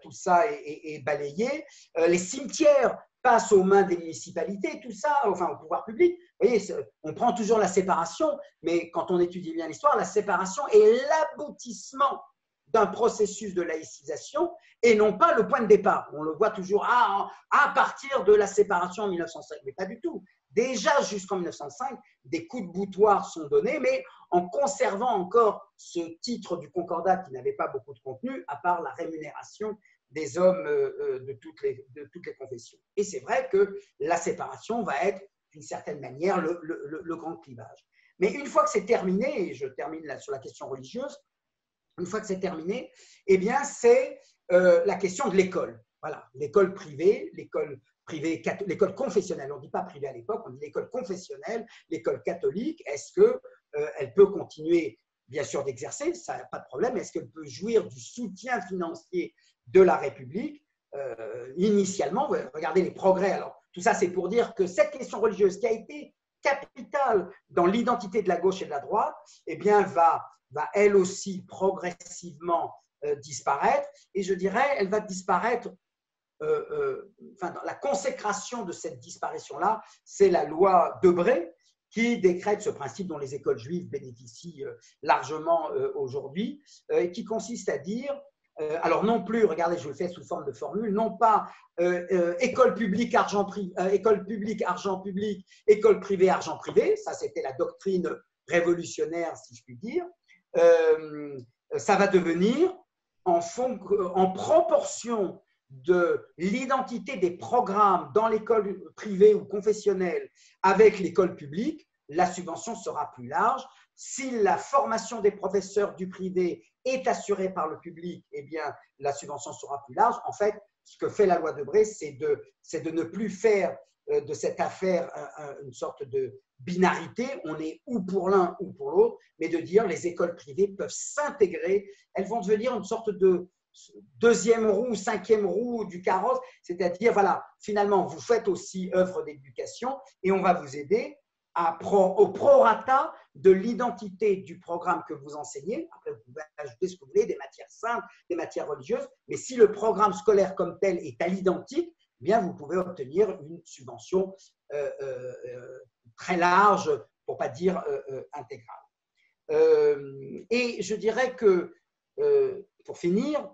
tout ça est balayé. Les cimetières passent aux mains des municipalités, tout ça, enfin au pouvoir public. Vous voyez, on prend toujours la séparation, mais quand on étudie bien l'histoire, la séparation est l'aboutissement d'un processus de laïcisation et non pas le point de départ. On le voit toujours à partir de la séparation en 1905, mais pas du tout. Déjà jusqu'en 1905, des coups de boutoir sont donnés, mais en conservant encore ce titre du Concordat qui n'avait pas beaucoup de contenu, à part la rémunération des hommes de toutes les confessions. Et c'est vrai que la séparation va être, d'une certaine manière, le grand clivage. Mais une fois que c'est terminé, et je termine là sur la question religieuse, une fois que c'est terminé, eh bien, c'est la question de l'école. Voilà, l'école privée, l'école confessionnelle. On ne dit pas privée à l'époque, on dit l'école confessionnelle, l'école catholique. Est-ce qu'elle peut continuer, bien sûr, d'exercer? Ça n'a pas de problème. Est-ce qu'elle peut jouir du soutien financier de la République? Initialement, regardez les progrès. Alors, tout ça, c'est pour dire que cette question religieuse qui a été capitale dans l'identité de la gauche et de la droite, eh bien, va elle aussi progressivement disparaître. Et je dirais, elle va disparaître enfin, la consécration de cette disparition-là, c'est la loi Debré qui décrète ce principe dont les écoles juives bénéficient largement aujourd'hui, et qui consiste à dire, alors non plus, regardez, je le fais sous forme de formule, non pas école publique, argent privé, école publique, argent public, école privée, argent privé, ça c'était la doctrine révolutionnaire, si je puis dire, ça va devenir en proportion de l'identité des programmes dans l'école privée ou confessionnelle avec l'école publique, la subvention sera plus large. Si la formation des professeurs du privé est assurée par le public, eh bien, la subvention sera plus large. En fait, ce que fait la loi Debré, c'est de ne plus faire de cette affaire une sorte de binarité, on est ou pour l'un ou pour l'autre, mais de dire les écoles privées peuvent s'intégrer, elles vont devenir une sorte de deuxième roue, cinquième roue du carrosse, c'est-à-dire, voilà, finalement, vous faites aussi œuvre d'éducation et on va vous aider au prorata de l'identité du programme que vous enseignez. Après, vous pouvez ajouter ce que vous voulez, des matières saintes, des matières religieuses, mais si le programme scolaire comme tel est à l'identique, eh bien, vous pouvez obtenir une subvention très large, pour ne pas dire intégrale. Et je dirais que, pour finir,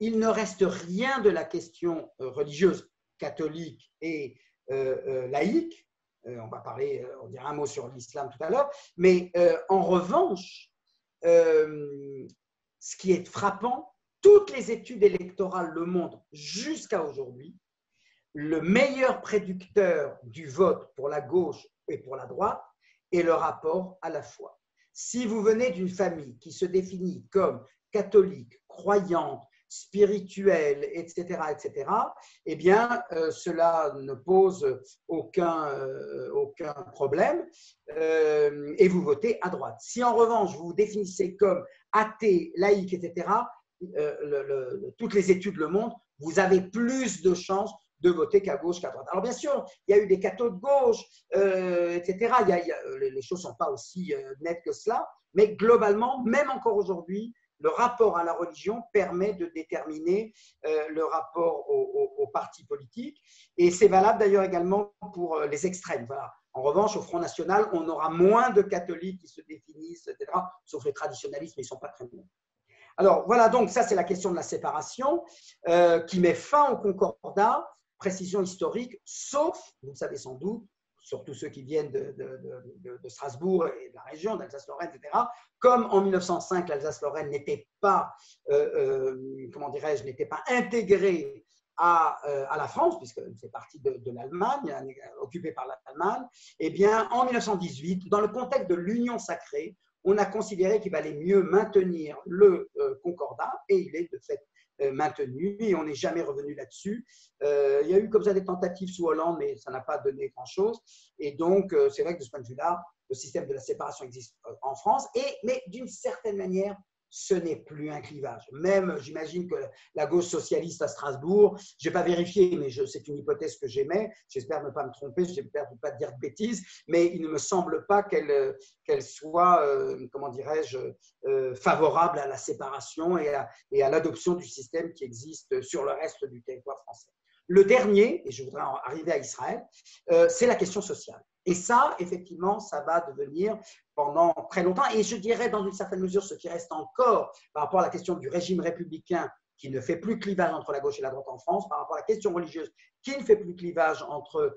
il ne reste rien de la question religieuse, catholique et laïque. On va parler, on dira un mot sur l'islam tout à l'heure, mais en revanche, ce qui est frappant, toutes les études électorales le montrent jusqu'à aujourd'hui, le meilleur prédicteur du vote pour la gauche et pour la droite est le rapport à la foi. Si vous venez d'une famille qui se définit comme catholique, croyante, spirituelle, etc., eh bien, cela ne pose aucun problème et vous votez à droite. Si en revanche, vous vous définissez comme athée, laïque, etc., toutes les études le montrent, vous avez plus de chances de voter qu'à gauche qu'à droite. Alors bien sûr, il y a eu des cathos de gauche, etc. Les choses ne sont pas aussi nettes que cela, mais globalement, même encore aujourd'hui, le rapport à la religion permet de déterminer le rapport aux partis politiques. Et c'est valable d'ailleurs également pour les extrêmes. Voilà. En revanche, au Front National, on aura moins de catholiques qui se définissent, etc., sauf les traditionalistes, mais ils ne sont pas très nombreux. Alors voilà, donc ça c'est la question de la séparation qui met fin au concordat, précision historique, sauf, vous le savez sans doute, surtout ceux qui viennent de Strasbourg et de la région, d'Alsace-Lorraine, etc., comme en 1905, l'Alsace-Lorraine n'était pas, comment dirais-je, n'était pas intégrée à la France, puisqu'elle fait partie de l'Allemagne, occupée par l'Allemagne, eh bien, en 1918, dans le contexte de l'Union sacrée, on a considéré qu'il valait mieux maintenir le concordat, et il est de fait maintenu, et on n'est jamais revenu là-dessus. Il y a eu comme ça des tentatives sous Hollande, mais ça n'a pas donné grand-chose. Et donc, c'est vrai que de ce point de vue-là, le système de la séparation existe en France, mais d'une certaine manière, ce n'est plus un clivage. Même, j'imagine que la gauche socialiste à Strasbourg, je n'ai pas vérifié, mais c'est une hypothèse que j'émets, j'espère ne pas me tromper, j'espère ne pas dire de bêtises, mais il ne me semble pas qu'elle soit, comment dirais-je, favorable à la séparation et à l'adoption du système qui existe sur le reste du territoire français. Le dernier, et je voudrais en arriver à Israël, c'est la question sociale. Et ça, effectivement, ça va devenir pendant très longtemps, et je dirais dans une certaine mesure ce qui reste encore par rapport à la question du régime républicain qui ne fait plus clivage entre la gauche et la droite en France, par rapport à la question religieuse qui ne fait plus clivage entre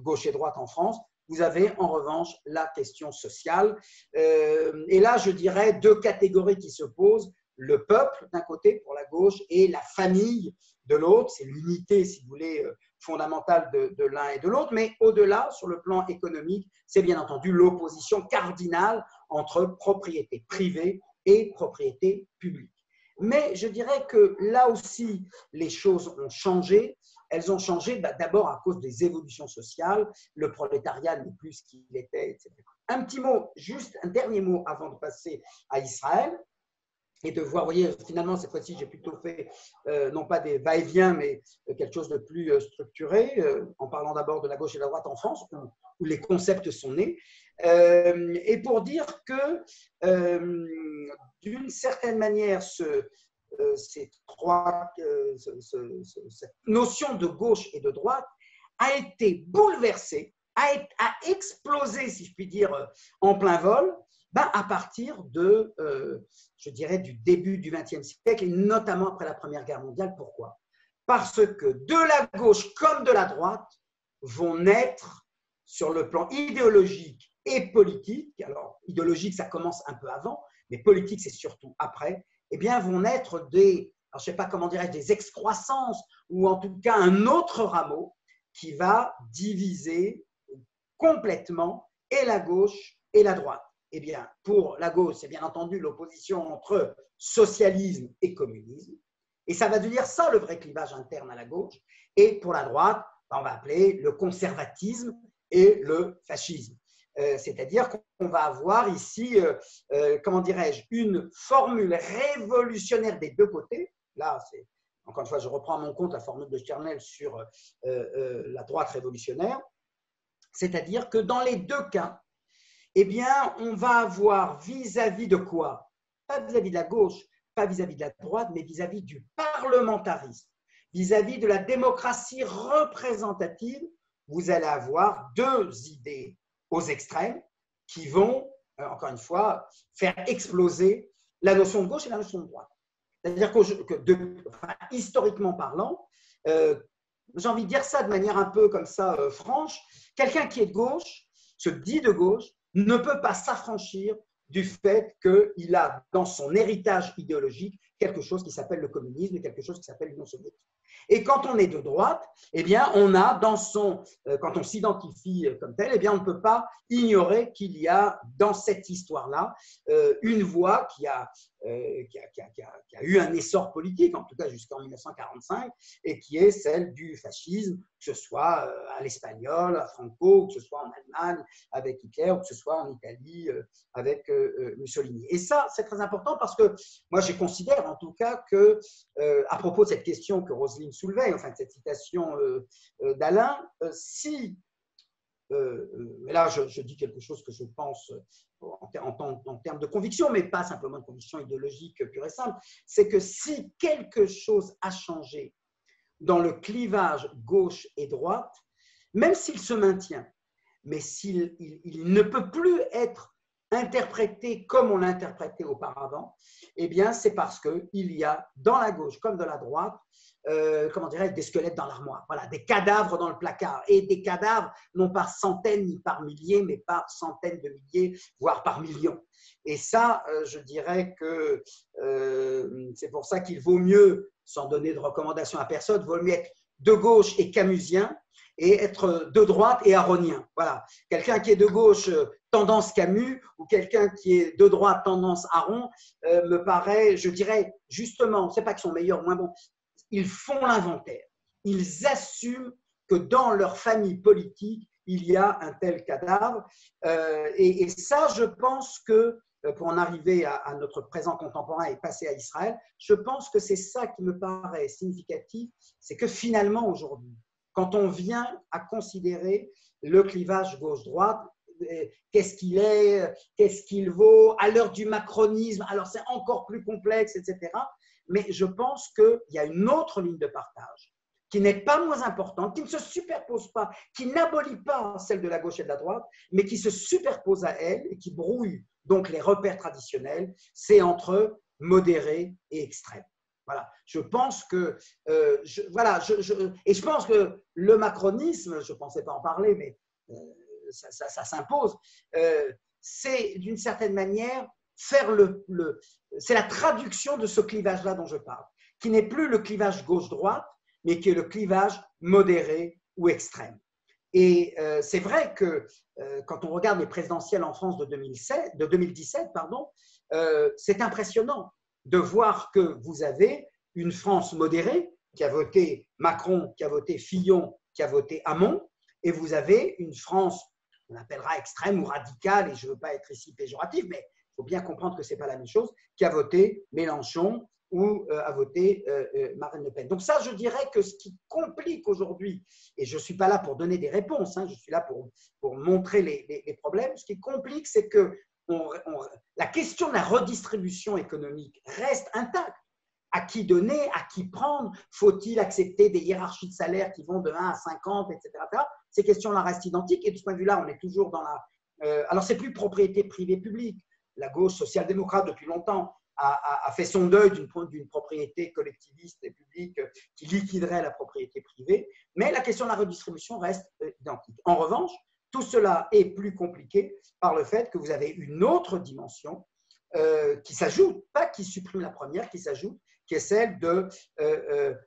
gauche et droite en France, vous avez en revanche la question sociale. Et là, je dirais deux catégories qui se posent. Le peuple d'un côté pour la gauche et la famille de l'autre, c'est l'unité, si vous voulez, fondamentale de l'un et de l'autre, mais au-delà, sur le plan économique, c'est bien entendu l'opposition cardinale entre propriété privée et propriété publique. Mais je dirais que là aussi, les choses ont changé. Elles ont changé d'abord à cause des évolutions sociales. Le prolétariat n'est plus ce qu'il était, etc. Un petit mot, juste un dernier mot avant de passer à Israël. Et de voir, vous voyez, finalement, cette fois-ci, j'ai plutôt fait non pas des va-et-vient, mais quelque chose de plus structuré, en parlant d'abord de la gauche et de la droite en France, où les concepts sont nés. Et pour dire que, d'une certaine manière, cette notion de gauche et de droite a été bouleversée, a explosé, si je puis dire, en plein vol, à partir de, je dirais, du début du XXe siècle, et notamment après la Première Guerre mondiale. Pourquoi? Parce que de la gauche comme de la droite vont naître, sur le plan idéologique et politique, alors idéologique, ça commence un peu avant, mais politique, c'est surtout après, eh bien, vont naître des, alors, je ne sais pas comment dirais-je, des excroissances, ou en tout cas un autre rameau qui va diviser complètement et la gauche et la droite. Eh bien, pour la gauche, c'est bien entendu l'opposition entre socialisme et communisme. Et ça va devenir ça le vrai clivage interne à la gauche. Et pour la droite, on va appeler le conservatisme et le fascisme. C'est-à-dire qu'on va avoir ici, comment dirais-je, une formule révolutionnaire des deux côtés. Là, c'est, encore une fois, je reprends à mon compte la formule de Sternel sur la droite révolutionnaire. C'est-à-dire que dans les deux cas, eh bien, on va avoir vis-à-vis de quoi? Pas vis-à-vis de la gauche, pas vis-à-vis de la droite, mais vis-à-vis du parlementarisme, vis-à-vis de la démocratie représentative. Vous allez avoir deux idées aux extrêmes qui vont, encore une fois, faire exploser la notion de gauche et la notion de droite. C'est-à-dire que, historiquement parlant, j'ai envie de dire ça de manière un peu comme ça franche, quelqu'un qui est de gauche, se dit de gauche, ne peut pas s'affranchir du fait qu'il a dans son héritage idéologique quelque chose qui s'appelle le communisme et quelque chose qui s'appelle l'Union soviétique. Et quand on est de droite, eh bien, on a dans son, quand on s'identifie comme tel, eh bien, on ne peut pas ignorer qu'il y a dans cette histoire-là une voie qui a eu un essor politique, en tout cas jusqu'en 1945, et qui est celle du fascisme, que ce soit à l'espagnol, à Franco, que ce soit en Allemagne avec Hitler, ou que ce soit en Italie avec Mussolini. Et ça, c'est très important parce que moi, je considère en tout cas que, à propos de cette question que Roselyne soulevait, enfin de cette citation d'Alain, si là, je dis quelque chose que je pense en termes de conviction, mais pas simplement de conviction idéologique pure et simple, c'est que si quelque chose a changé dans le clivage gauche et droite, même s'il se maintient, mais s'il ne peut plus être interprété comme on l'interprétait auparavant, eh bien, c'est parce qu'il y a dans la gauche comme de la droite, comment dirais-je, des squelettes dans l'armoire, voilà, des cadavres dans le placard, et des cadavres non par centaines ni par milliers, mais par centaines de milliers, voire par millions. Et ça, je dirais que c'est pour ça qu'il vaut mieux, sans donner de recommandation à personne, vaut mieux être de gauche et camusien, et être de droite et aronien. Voilà. Quelqu'un qui est de gauche tendance Camus ou quelqu'un qui est de droite tendance Aron me paraît, je dirais justement, c'est pas qu'ils sont meilleurs ou moins bons, ils font l'inventaire. Ils assument que dans leur famille politique, il y a un tel cadavre. Et ça, je pense que, pour en arriver à notre présent contemporain et passer à Israël, je pense que c'est ça qui me paraît significatif, c'est que finalement aujourd'hui, quand on vient à considérer le clivage gauche-droite, qu'est-ce qu'il est, qu'est-ce qu'il vaut, à l'heure du macronisme, alors c'est encore plus complexe, etc. Mais je pense qu'il y a une autre ligne de partage qui n'est pas moins importante, qui ne se superpose pas, qui n'abolit pas celle de la gauche et de la droite, mais qui se superpose à elle et qui brouille donc les repères traditionnels, c'est entre modéré et extrême. Voilà. Je pense que, et je pense que le macronisme, je ne pensais pas en parler, mais ça s'impose, c'est d'une certaine manière faire c'est la traduction de ce clivage-là dont je parle, qui n'est plus le clivage gauche-droite, mais qui est le clivage modéré ou extrême. Et c'est vrai que quand on regarde les présidentielles en France de 2017, c'est impressionnant de voir que vous avez une France modérée qui a voté Macron, qui a voté Fillon, qui a voté Hamon, et vous avez une France qu'on appellera extrême ou radicale, et je ne veux pas être ici péjoratif, mais il faut bien comprendre que ce n'est pas la même chose, qui a voté Mélenchon ou a voté Marine Le Pen. Donc ça, je dirais que ce qui complique aujourd'hui, et je ne suis pas là pour donner des réponses, je suis là pour montrer les problèmes, ce qui complique, c'est que la question de la redistribution économique reste intacte. À qui donner, à qui prendre? Faut-il accepter des hiérarchies de salaire qui vont de 1 à 50, etc. Ces questions-là restent identiques et de ce point de vue-là, on est toujours dans la… alors, c'est plus propriété privée-publique. La gauche social-démocrate, depuis longtemps, a fait son deuil d'une propriété collectiviste et publique qui liquiderait la propriété privée, mais la question de la redistribution reste identique. En revanche, tout cela est plus compliqué par le fait que vous avez une autre dimension qui s'ajoute, pas qui supprime la première, qui s'ajoute, qui est celle de…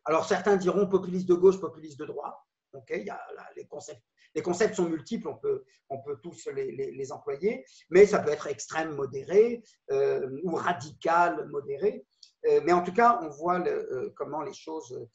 alors certains diront populiste de gauche, populiste de droite. Okay, il y a les concepts sont multiples, on peut tous les employer, mais ça peut être extrême modéré ou radical modéré. Mais en tout cas, on voit comment les choses,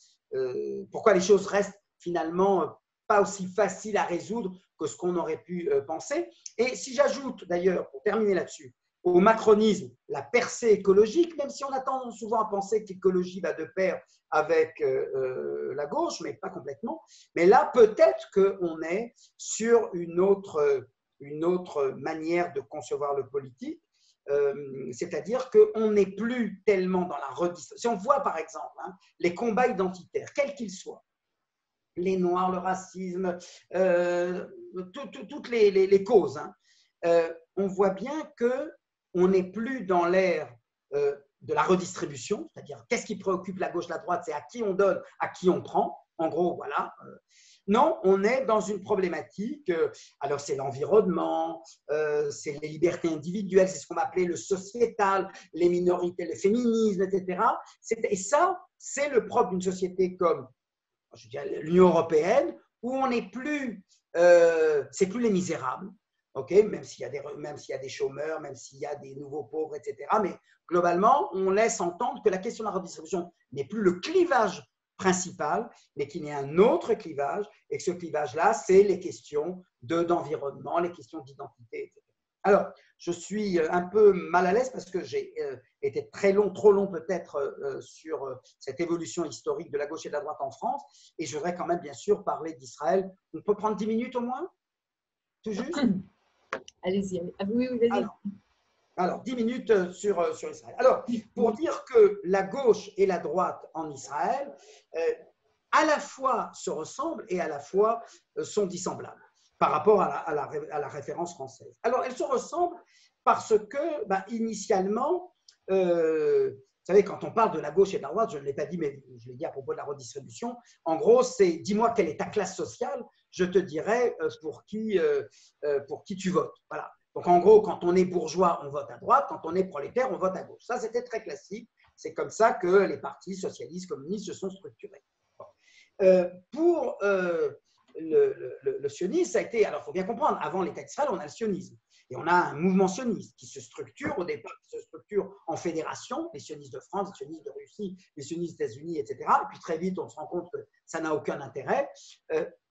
pourquoi les choses restent finalement pas aussi faciles à résoudre que ce qu'on aurait pu penser. Et si j'ajoute d'ailleurs, pour terminer là-dessus, au macronisme, la percée écologique, même si on a tendance souvent à penser que l'écologie va de pair avec la gauche, mais pas complètement. Mais là, peut-être qu'on est sur une autre manière de concevoir le politique, c'est-à-dire qu'on n'est plus tellement dans la redistribution. Si on voit par exemple les combats identitaires, quels qu'ils soient, les Noirs, le racisme, toutes les causes, on voit bien qu'on n'est plus dans l'ère de la redistribution, c'est-à-dire qu'est-ce qui préoccupe la gauche, la droite, c'est à qui on donne, à qui on prend, en gros, voilà. Non, on est dans une problématique, alors c'est l'environnement, c'est les libertés individuelles, c'est ce qu'on va appeler le sociétal, les minorités, le féminisme, etc. Et ça, c'est le propre d'une société comme l'Union européenne, où on n'est plus, c'est plus les misérables, okay, même s'il y a des chômeurs, même s'il y a des nouveaux pauvres, etc. Mais globalement, on laisse entendre que la question de la redistribution n'est plus le clivage principal, mais qu'il y a un autre clivage, et que ce clivage-là, c'est les questions d'environnement, les questions d'identité, etc. Alors, je suis un peu mal à l'aise parce que j'ai été trop long peut-être sur cette évolution historique de la gauche et de la droite en France, et je voudrais quand même bien sûr parler d'Israël. On peut prendre 10 minutes au moins? Tout juste? Allez-y. Oui, vas-y. Alors, 10 minutes sur Israël. Alors, pour dire que la gauche et la droite en Israël, à la fois se ressemblent et à la fois sont dissemblables par rapport à la référence française. Alors, elles se ressemblent parce que, initialement, vous savez, quand on parle de la gauche et de la droite, je ne l'ai pas dit, mais je l'ai dit à propos de la redistribution, en gros, c'est dis-moi quelle est ta classe sociale, je te dirai pour qui tu votes. Voilà. Donc, en gros, quand on est bourgeois, on vote à droite, quand on est prolétaire, on vote à gauche. Ça, c'était très classique. C'est comme ça que les partis socialistes, communistes se sont structurés. Bon. Pour le sionisme, ça a été… Alors, il faut bien comprendre, avant l'État d'Israël, on a le sionisme. Et on a un mouvement sioniste qui se structure, au départ, qui se structure en fédération, les sionistes de France, les sionistes de Russie, les sionistes des États-Unis, etc. Et puis très vite, on se rend compte que ça n'a aucun intérêt,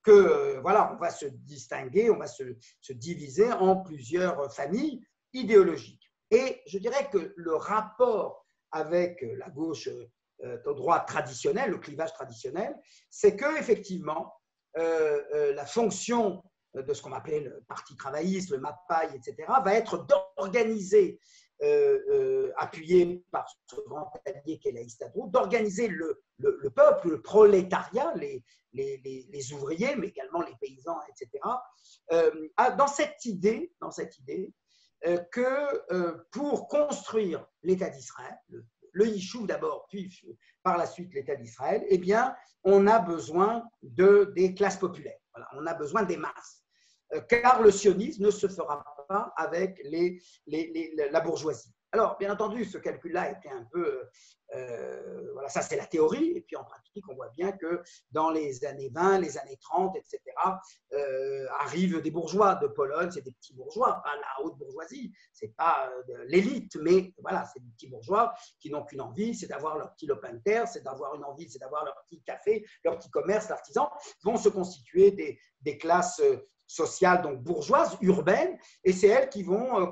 voilà, on va se distinguer, on va se diviser en plusieurs familles idéologiques. Et je dirais que le rapport avec la gauche droite traditionnelle, le clivage traditionnel, c'est qu'effectivement, la fonction de ce qu'on appelait le parti travailliste, le MAPAI, etc., va être d'organiser, appuyé par ce grand allié qu'est la Histadrout, d'organiser le peuple, le prolétariat, les ouvriers, mais également les paysans, etc., dans cette idée que pour construire l'État d'Israël, le Yishuv d'abord, puis par la suite l'État d'Israël, eh bien, on a besoin des classes populaires. Voilà, on a besoin des masses. Car le sionisme ne se fera pas avec la bourgeoisie. Alors, bien entendu, ce calcul-là était un peu… voilà, ça c'est la théorie, et puis en pratique, on voit bien que dans les années 20, les années 30, etc., arrivent des bourgeois de Pologne, c'est des petits bourgeois, pas la haute bourgeoisie, c'est pas l'élite, mais voilà, c'est des petits bourgeois qui n'ont qu'une envie, c'est d'avoir leur petit lopin de terre, c'est d'avoir une envie, c'est d'avoir leur petit café, leur petit commerce, l'artisan, vont se constituer des classes sociales, donc bourgeoises, urbaines, et c'est elles qui vont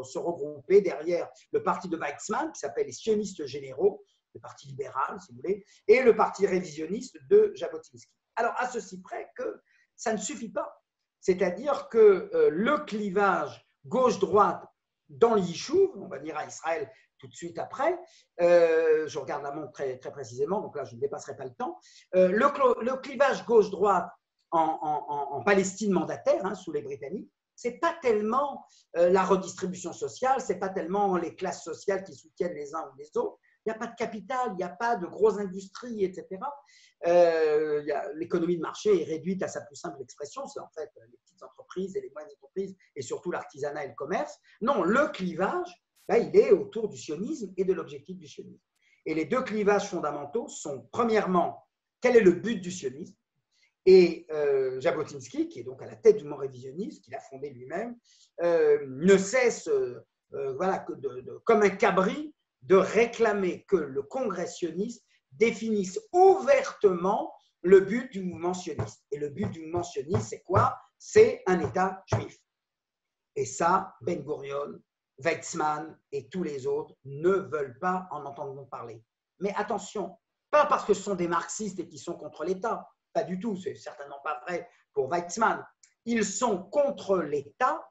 se regrouper derrière le parti de Weizmann, qui s'appelle les sionistes généraux, le parti libéral, si vous voulez, et le parti révisionniste de Jabotinsky. Alors, à ceci près que ça ne suffit pas. C'est-à-dire que le clivage gauche-droite dans le Yishuv, on va dire à Israël, tout de suite après. Je regarde la montre très, très précisément, donc là, je ne dépasserai pas le temps. Le clivage gauche-droite en Palestine mandataire, hein, sous les Britanniques, ce n'est pas tellement la redistribution sociale, ce n'est pas tellement les classes sociales qui soutiennent les uns ou les autres. Il n'y a pas de capital, il n'y a pas de grosses industries, etc. L'économie de marché est réduite à sa plus simple expression, c'est en fait les petites entreprises et les moyennes entreprises, et surtout l'artisanat et le commerce. Non, le clivage, là, il est autour du sionisme et de l'objectif du sionisme. Et les deux clivages fondamentaux sont, premièrement, quel est le but du sionisme? Et Jabotinsky, qui est donc à la tête du mouvement révisionniste, qu'il a fondé lui-même, ne cesse, voilà, comme un cabri, de réclamer que le congrès sioniste définisse ouvertement le but du mouvement sioniste. Et le but du mouvement sioniste, c'est quoi? C'est un État juif. Et ça, Ben Gurion, Weizmann et tous les autres ne veulent pas en entendre parler. Mais attention, pas parce que ce sont des marxistes et qu'ils sont contre l'État, pas du tout, c'est certainement pas vrai pour Weizmann. Ils sont contre l'État,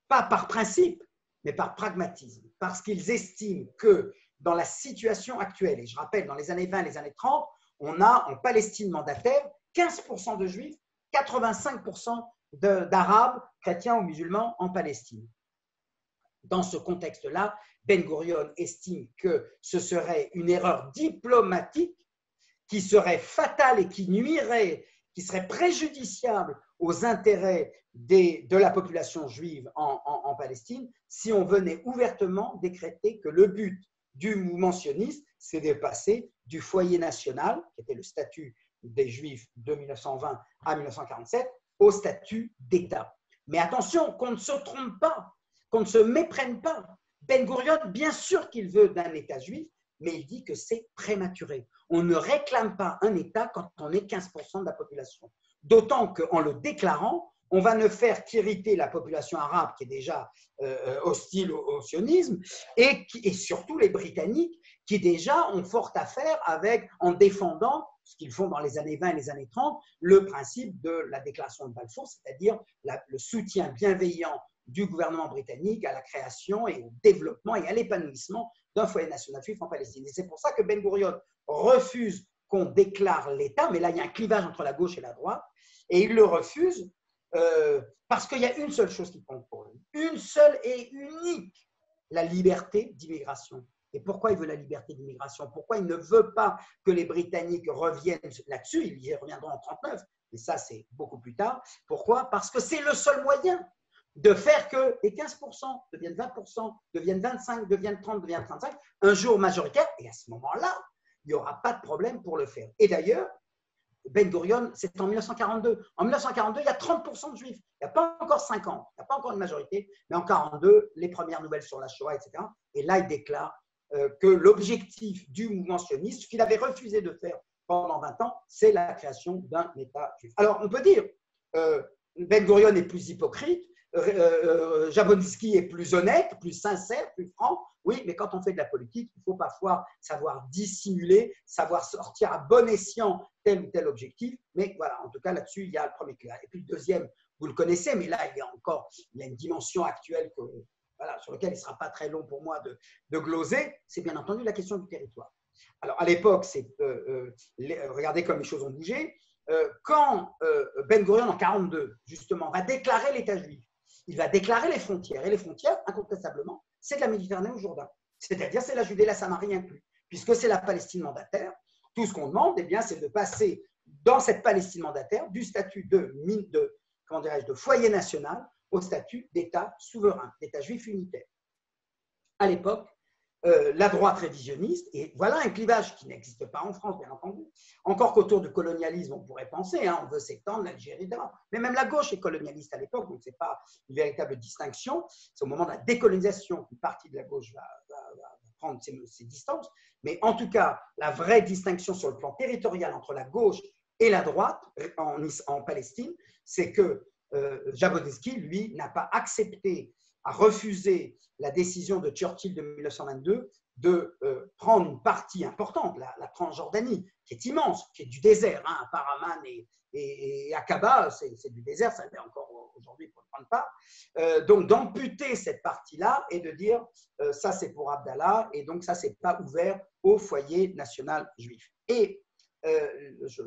pas par principe, mais par pragmatisme, parce qu'ils estiment que dans la situation actuelle, et je rappelle, dans les années 20 et les années 30, on a en Palestine mandataire 15% de juifs, 85% d'arabes, chrétiens ou musulmans en Palestine. Dans ce contexte-là, Ben Gurion estime que ce serait une erreur diplomatique qui serait fatale et qui nuirait, qui serait préjudiciable aux intérêts de la population juive en Palestine si on venait ouvertement décréter que le but du mouvement sioniste, c'est de passer du foyer national, qui était le statut des Juifs de 1920 à 1947, au statut d'État. Mais attention, qu'on ne se trompe pas, qu'on ne se méprenne pas. Ben Gurion, bien sûr qu'il veut d'un État juif, mais il dit que c'est prématuré. On ne réclame pas un État quand on est 15% de la population. D'autant qu'en le déclarant, on va ne faire qu'irriter la population arabe qui est déjà hostile au sionisme et surtout les Britanniques qui déjà ont fort à faire avec, en défendant, ce qu'ils font dans les années 20 et les années 30, le principe de la déclaration de Balfour, c'est-à-dire le soutien bienveillant du gouvernement britannique à la création et au développement et à l'épanouissement d'un foyer national juif en Palestine. Et c'est pour ça que Ben Gurion refuse qu'on déclare l'État, mais là il y a un clivage entre la gauche et la droite, et il le refuse parce qu'il y a une seule chose qui compte pour lui, une seule et unique, la liberté d'immigration. Et pourquoi il veut la liberté d'immigration? Pourquoi il ne veut pas que les Britanniques reviennent là-dessus? Ils y reviendront en 1939, mais ça c'est beaucoup plus tard. Pourquoi? Parce que c'est le seul moyen de faire que les 15% deviennent 20%, deviennent 25%, deviennent 30%, deviennent 35%, un jour majoritaire, et à ce moment-là, il n'y aura pas de problème pour le faire. Et d'ailleurs, Ben Gurion, c'est en 1942. En 1942, il y a 30% de juifs. Il n'y a pas encore 50, il n'y a pas encore une majorité, mais en 1942, les premières nouvelles sur la Shoah, etc. Et là, il déclare que l'objectif du mouvement sioniste, ce qu'il avait refusé de faire pendant 20 ans, c'est la création d'un État juif. Alors, on peut dire, Ben Gurion est plus hypocrite, Jabotinsky est plus honnête, plus sincère, plus franc. Oui, mais quand on fait de la politique, il faut parfois savoir dissimuler, savoir sortir à bon escient tel ou tel objectif. Mais voilà, en tout cas, là-dessus, il y a le premier clivage. Et puis le deuxième, vous le connaissez, mais là, il y a une dimension actuelle voilà, sur laquelle il ne sera pas très long pour moi de gloser. C'est bien entendu la question du territoire. Alors, à l'époque, regardez comme les choses ont bougé. Quand Ben Gurion, en 1942, justement, va déclarer l'État juif, il va déclarer les frontières. Et les frontières, incontestablement, c'est de la Méditerranée au Jourdain. C'est-à-dire, c'est la Judée et la Samarie inclus. Puisque c'est la Palestine mandataire, tout ce qu'on demande, eh bien, c'est de passer dans cette Palestine mandataire du statut de foyer national au statut d'État souverain, d'État juif unitaire. À l'époque, la droite révisionniste, et voilà un clivage qui n'existe pas en France, bien entendu. Encore qu'autour du colonialisme, on pourrait penser, on veut s'étendre, l'Algérie, etc. Mais même la gauche est colonialiste à l'époque, donc ce n'est pas une véritable distinction. C'est au moment de la décolonisation qu'une partie de la gauche va prendre ses distances. Mais en tout cas, la vraie distinction sur le plan territorial entre la gauche et la droite en Palestine, c'est que Jabotinsky, lui, n'a pas accepté, a refusé la décision de Churchill de 1922 de prendre une partie importante, la Transjordanie, qui est immense, qui est du désert, hein, à part Amman et Aqaba, c'est du désert, ça l'est encore aujourd'hui pour ne prendre pas. Donc d'amputer cette partie-là et de dire ça c'est pour Abdallah et donc ça c'est pas ouvert au foyer national juif. Et je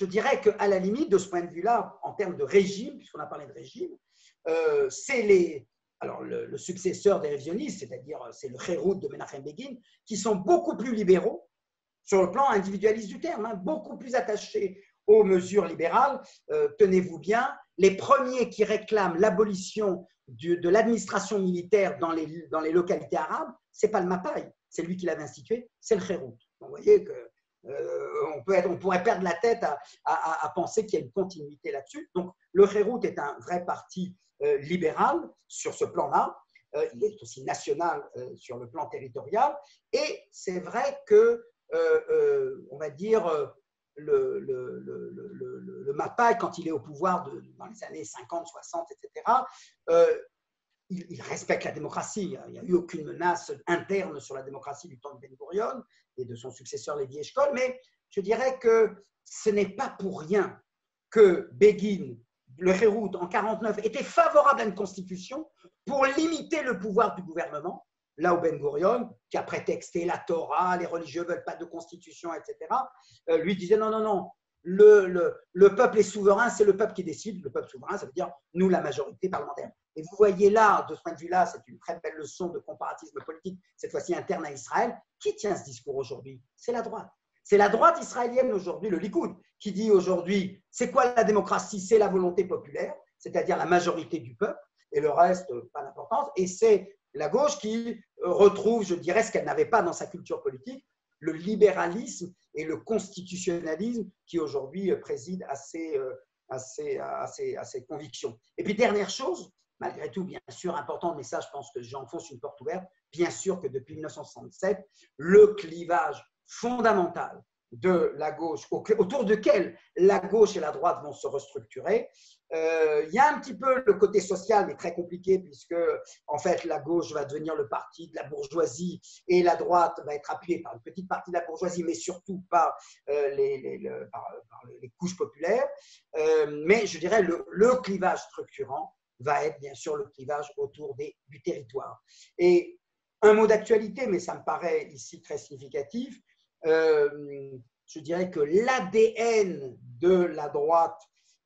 dirais qu'à la limite, de ce point de vue-là, en termes de régime, puisqu'on a parlé de régime, c'est le successeur des révisionnistes, c'est-à-dire c'est le Khérout de Menachem Begin, qui sont beaucoup plus libéraux sur le plan individualiste du terme, hein, beaucoup plus attachés aux mesures libérales. Tenez-vous bien, les premiers qui réclament l'abolition de l'administration militaire dans les localités arabes, ce n'est pas le Mapai, c'est lui qui l'avait institué, c'est le Khérout. Vous voyez que on pourrait perdre la tête à penser qu'il y a une continuité là-dessus. Donc, le Khérout est un vrai parti libéral sur ce plan-là. Il est aussi national sur le plan territorial. Et c'est vrai que, on va dire, le Mapai, quand il est au pouvoir dans les années 50, 60, etc., il respecte la démocratie. Il n'y a eu aucune menace interne sur la démocratie du temps de Ben Gurion et de son successeur Lévi Eshkol, mais je dirais que ce n'est pas pour rien que Begin, le Khérout, en 1949, était favorable à une constitution pour limiter le pouvoir du gouvernement, là où Ben Gurion, qui a prétexté la Torah, les religieux ne veulent pas de constitution, etc., lui disait non, non, non, le peuple est souverain, c'est le peuple qui décide. Le peuple souverain, ça veut dire nous, la majorité parlementaire. Et vous voyez là, de ce point de vue-là, c'est une très belle leçon de comparatisme politique, cette fois-ci interne à Israël. Qui tient ce discours aujourd'hui? C'est la droite. C'est la droite israélienne aujourd'hui, le Likoud, qui dit aujourd'hui, c'est quoi la démocratie? C'est la volonté populaire, c'est-à-dire la majorité du peuple, et le reste, pas d'importance. Et c'est la gauche qui retrouve, je dirais, ce qu'elle n'avait pas dans sa culture politique, le libéralisme et le constitutionnalisme qui aujourd'hui préside à ses convictions. Et puis, dernière chose, malgré tout, bien sûr, important, mais ça, je pense que j'enfonce une porte ouverte, bien sûr que depuis 1967, le clivage fondamental de la gauche, autour duquel la gauche et la droite vont se restructurer. Il y a un petit peu le côté social, mais très compliqué, puisque en fait la gauche va devenir le parti de la bourgeoisie et la droite va être appuyée par une petite partie de la bourgeoisie, mais surtout par les couches populaires. Mais je dirais le clivage structurant va être bien sûr le clivage autour du territoire. Et un mot d'actualité, mais ça me paraît ici très significatif, je dirais que l'ADN de la droite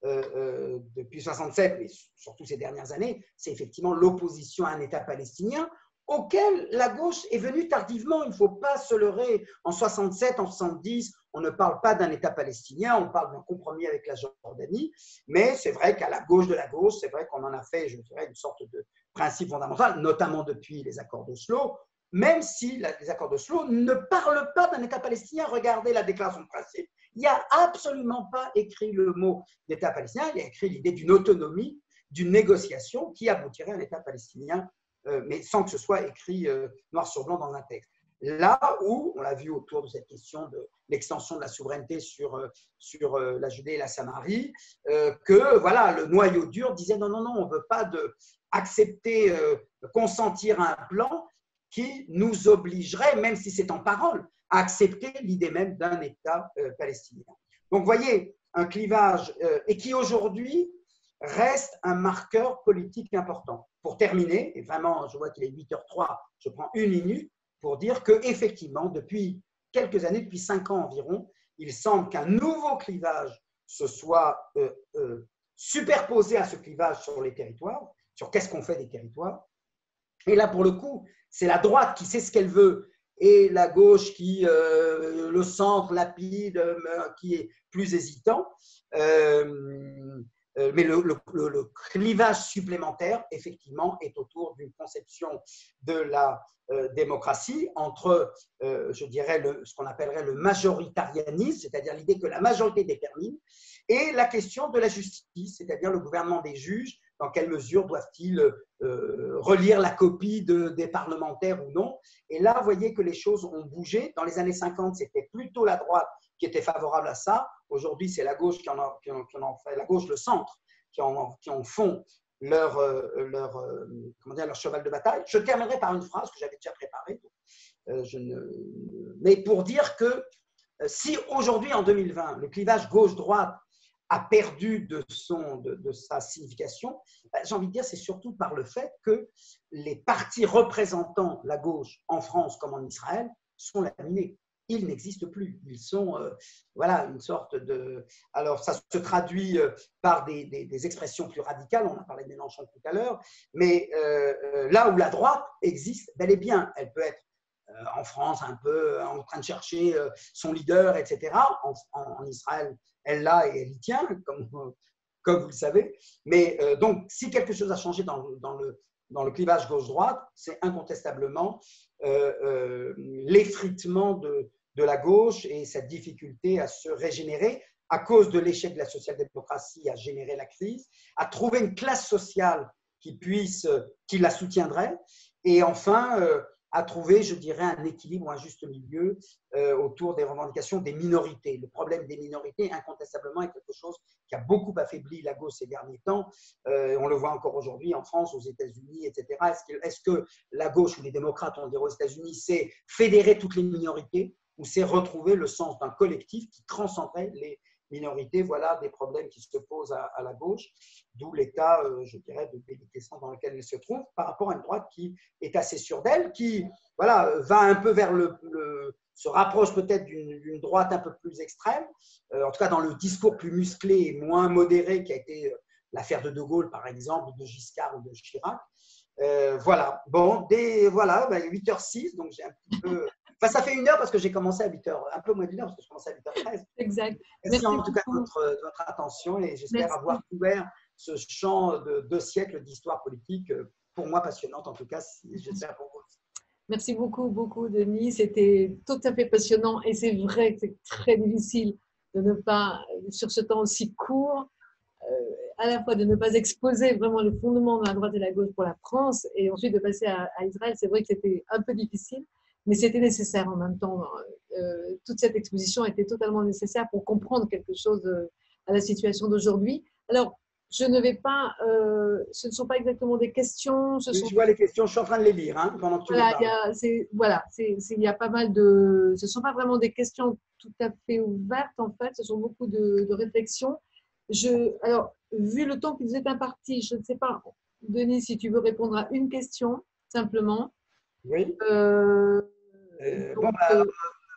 depuis 1967, mais surtout ces dernières années, c'est effectivement l'opposition à un État palestinien auquel la gauche est venue tardivement. Il ne faut pas se leurrer. En 67, en 70, on ne parle pas d'un État palestinien, on parle d'un compromis avec la Jordanie, mais c'est vrai qu'à la gauche de la gauche, c'est vrai qu'on en a fait, je dirais, une sorte de principe fondamental, notamment depuis les accords d'Oslo, même si les accords d'Oslo ne parlent pas d'un État palestinien. Regardez la déclaration de principe. Il n'y a absolument pas écrit le mot d'État palestinien, il y a écrit l'idée d'une autonomie, d'une négociation qui aboutirait à un État palestinien, mais sans que ce soit écrit noir sur blanc dans un texte. Là où, on l'a vu autour de cette question de l'extension de la souveraineté sur la Judée et la Samarie, que voilà, le noyau dur disait non, non, non, on ne veut pas accepter, consentir à un plan qui nous obligerait, même si c'est en parole, à accepter l'idée même d'un État palestinien. Donc, vous voyez, un clivage, et qui aujourd'hui reste un marqueur politique important. Pour terminer, et vraiment, je vois qu'il est 8h03, je prends une minute pour dire qu'effectivement, depuis quelques années, depuis 5 ans environ, il semble qu'un nouveau clivage se soit superposé à ce clivage sur les territoires, sur qu'est-ce qu'on fait des territoires. Et là, pour le coup, c'est la droite qui sait ce qu'elle veut et la gauche qui, le centre lapide, qui est plus hésitant. Mais le clivage supplémentaire, effectivement, est autour d'une conception de la démocratie entre, je dirais, ce qu'on appellerait le majoritarianisme, c'est-à-dire l'idée que la majorité détermine, et la question de la justice, c'est-à-dire le gouvernement des juges, dans quelle mesure doivent-ils relire la copie des parlementaires ou non. Et là, vous voyez que les choses ont bougé. Dans les années 50, c'était plutôt la droite qui était favorable à ça. Aujourd'hui, c'est la gauche qui en fait, la gauche, le centre, qui en font comment dire, leur cheval de bataille. Je terminerai par une phrase que j'avais déjà préparée. Mais pour dire que si aujourd'hui, en 2020, le clivage gauche-droite a perdu de sa signification, j'ai envie de dire c'est surtout par le fait que les partis représentant la gauche en France comme en Israël sont laminés. Ils n'existent plus. Ils sont voilà, une sorte de… Alors, ça se traduit par des expressions plus radicales. On a parlé de Mélenchon tout à l'heure. Mais là où la droite existe bel et bien, elle peut être en France un peu en train de chercher son leader, etc. En Israël, elle l'a et elle y tient, comme vous le savez. Mais donc, si quelque chose a changé dans le clivage gauche-droite, c'est incontestablement l'effritement de la gauche et cette difficulté à se régénérer à cause de l'échec de la social-démocratie à générer la crise, à trouver une classe sociale qui la soutiendrait, et enfin à trouver, je dirais, un équilibre, un juste milieu autour des revendications des minorités. Le problème des minorités, incontestablement, est quelque chose qui a beaucoup affaibli la gauche ces derniers temps. On le voit encore aujourd'hui en France, aux États-Unis, etc. Est-ce que la gauche ou les démocrates, on dirait aux États-Unis, c'est fédérer toutes les minorités ou c'est retrouver le sens d'un collectif qui transcenderait les minorités? Voilà des problèmes qui se posent à la gauche, d'où l'état, je dirais, de déliquescence dans lequel elle se trouve par rapport à une droite qui est assez sûre d'elle, qui voilà, va un peu vers se rapproche peut-être d'une droite un peu plus extrême, en tout cas dans le discours plus musclé et moins modéré qui a été l'affaire de Gaulle, par exemple, de Giscard ou de Chirac. Voilà, bon, voilà, 8h06, donc j'ai un petit peu… Enfin, ça fait 1 heure parce que j'ai commencé à 8h, un peu moins d'1 heure parce que je commençais à 8h13. Exact. Merci en tout cas de votre attention et j'espère avoir couvert ce champ de 2 siècles d'histoire politique, pour moi passionnante en tout cas, j'espère pour vous. Merci beaucoup, beaucoup, Denis. C'était tout à fait passionnant et c'est vrai que c'est très difficile de ne pas, sur ce temps aussi court, à la fois de ne pas exposer vraiment le fondement de la droite et la gauche pour la France et ensuite de passer à Israël. C'est vrai que c'était un peu difficile, mais c'était nécessaire en même temps. Toute cette exposition était totalement nécessaire pour comprendre quelque chose à la situation d'aujourd'hui. Alors, je ne vais pas, ce ne sont pas exactement des questions. Je vois les questions, je suis en train de les lire pendant que tu voilà, me parles. Il y a pas mal de… Ce ne sont pas vraiment des questions tout à fait ouvertes, en fait, ce sont beaucoup de réflexions. Alors, vu le temps qui nous est imparti, je ne sais pas, Denis, si tu veux répondre à une question, simplement. Oui. Donc,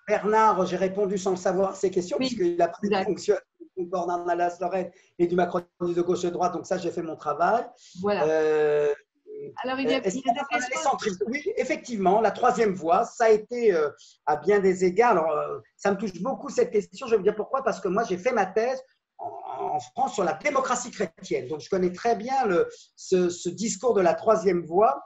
Bernard, j'ai répondu sans le savoir ces questions, oui, puisqu'il a pris des fonctions du Concordant Dallas-Lorraine et du macronisme de gauche et droite, donc ça, j'ai fait mon travail. Voilà. Alors, il y a des questions. Oui, effectivement, la troisième voie, ça a été à bien des égards. Alors, ça me touche beaucoup cette question. Je vais vous dire pourquoi. Parce que moi, j'ai fait ma thèse en France sur la démocratie chrétienne. Donc, je connais très bien ce discours de la troisième voie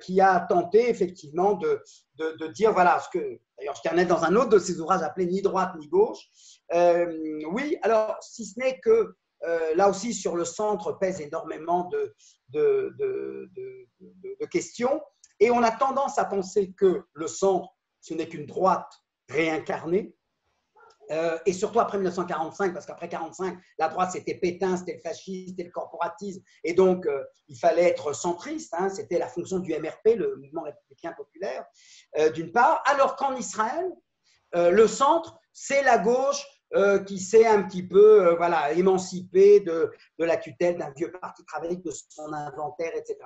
qui a tenté effectivement de dire, voilà, d'ailleurs, je terminais dans un autre de ses ouvrages appelé Ni droite ni gauche. Oui, alors, si ce n'est que là aussi, sur le centre pèse énormément de questions. Et on a tendance à penser que le centre, ce n'est qu'une droite réincarnée. Et surtout après 1945, parce qu'après 1945, la droite, c'était Pétain, c'était le fascisme, c'était le corporatisme. Et donc, il fallait être centriste. C'était la fonction du MRP, le mouvement républicain populaire, d'une part. Alors qu'en Israël, le centre, c'est la gauche qui s'est un petit peu émancipée de la tutelle d'un vieux parti travailliste, de son inventaire, etc.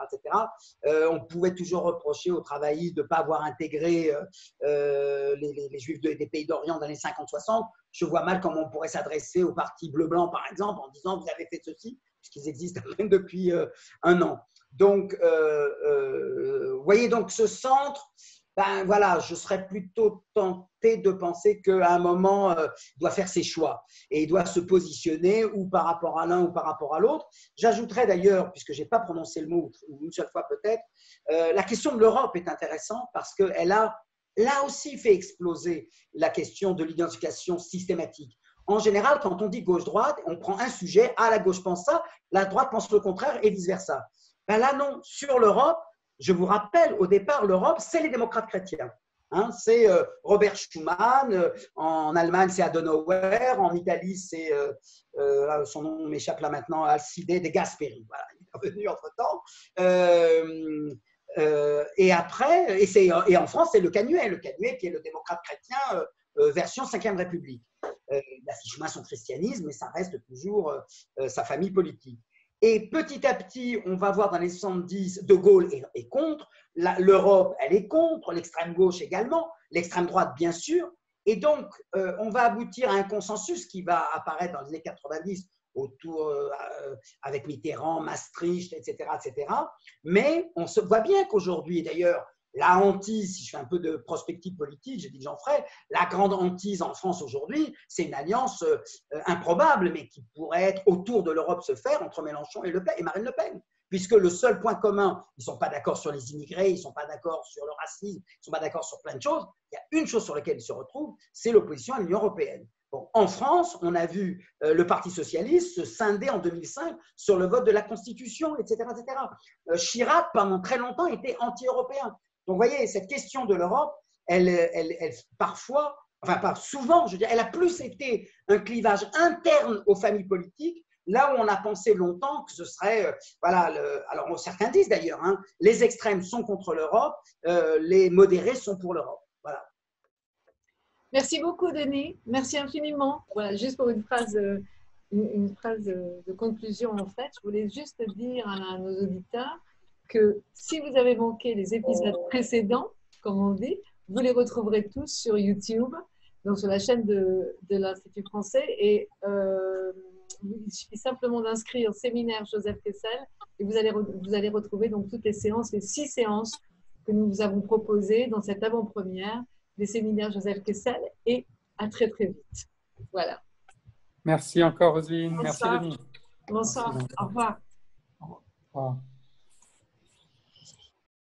On pouvait toujours reprocher aux travaillistes de ne pas avoir intégré les Juifs des pays d'Orient dans les 50-60. Je vois mal comment on pourrait s'adresser au parti bleu-blanc, par exemple, en disant « vous avez fait ceci », puisqu'ils existent à peine depuis 1 an. Donc, vous voyez, donc ce centre… je serais plutôt tenté de penser qu'à un moment, il doit faire ses choix et il doit se positionner ou par rapport à l'un ou par rapport à l'autre. J'ajouterais d'ailleurs, puisque je n'ai pas prononcé le mot, ou une seule fois peut-être, la question de l'Europe est intéressante parce qu'elle a là aussi fait exploser la question de l'identification systématique. En général, quand on dit gauche-droite, on prend un sujet, la gauche pense ça, la droite pense le contraire et vice-versa. Là, non, sur l'Europe, je vous rappelle, au départ, l'Europe, c'est les démocrates chrétiens. C'est Robert Schuman, en Allemagne, c'est Adenauer, en Italie, c'est, son nom m'échappe là maintenant, Alcide De Gasperi. Voilà. intervenu entre-temps. Et après, et en France, c'est le Canuet qui est le démocrate chrétien version 5e République. Il affiche moins son christianisme, mais ça reste toujours sa famille politique. Et petit à petit, on va voir dans les 70, De Gaulle est contre, l'Europe, elle est contre, l'extrême gauche également, l'extrême droite, bien sûr. Et donc, on va aboutir à un consensus qui va apparaître dans les années 90 autour, avec Mitterrand, Maastricht, etc., etc. Mais on se voit bien qu'aujourd'hui, d'ailleurs, la hantise, si je fais un peu de prospective politique, j'ai dit que j'en ferai, la grande hantise en France aujourd'hui, c'est une alliance improbable, mais qui pourrait être autour de l'Europe se faire entre Mélenchon et Marine Le Pen. Puisque le seul point commun, ils ne sont pas d'accord sur les immigrés, ils ne sont pas d'accord sur le racisme, ils ne sont pas d'accord sur plein de choses. Il y a une chose sur laquelle ils se retrouvent, c'est l'opposition à l'Union européenne. Bon, en France, on a vu le Parti socialiste se scinder en 2005 sur le vote de la Constitution, etc. etc. Chirac, pendant très longtemps, était anti-européen. Donc, vous voyez, cette question de l'Europe, elle, parfois, enfin, pas souvent, je veux dire, elle a plus été un clivage interne aux familles politiques, là où on a pensé longtemps que ce serait, voilà, alors certains disent d'ailleurs, hein, les extrêmes sont contre l'Europe, les modérés sont pour l'Europe. Voilà. Merci beaucoup, Denis. Merci infiniment. Voilà, juste pour une phrase de conclusion, en fait, je voulais juste dire à nos auditeurs que si vous avez manqué les épisodes précédents, comme on dit, vous les retrouverez tous sur YouTube, donc sur la chaîne de l'Institut français. Et il suffit simplement d'inscrire séminaire Joseph Kessel et vous allez retrouver donc toutes les séances, les 6 séances que nous vous avons proposées dans cette avant-première des séminaires Joseph Kessel, et à très très vite. Voilà. Merci encore, Roselyne. Bonsoir. Merci, Denis. Bonsoir. Merci. Au revoir. Au revoir.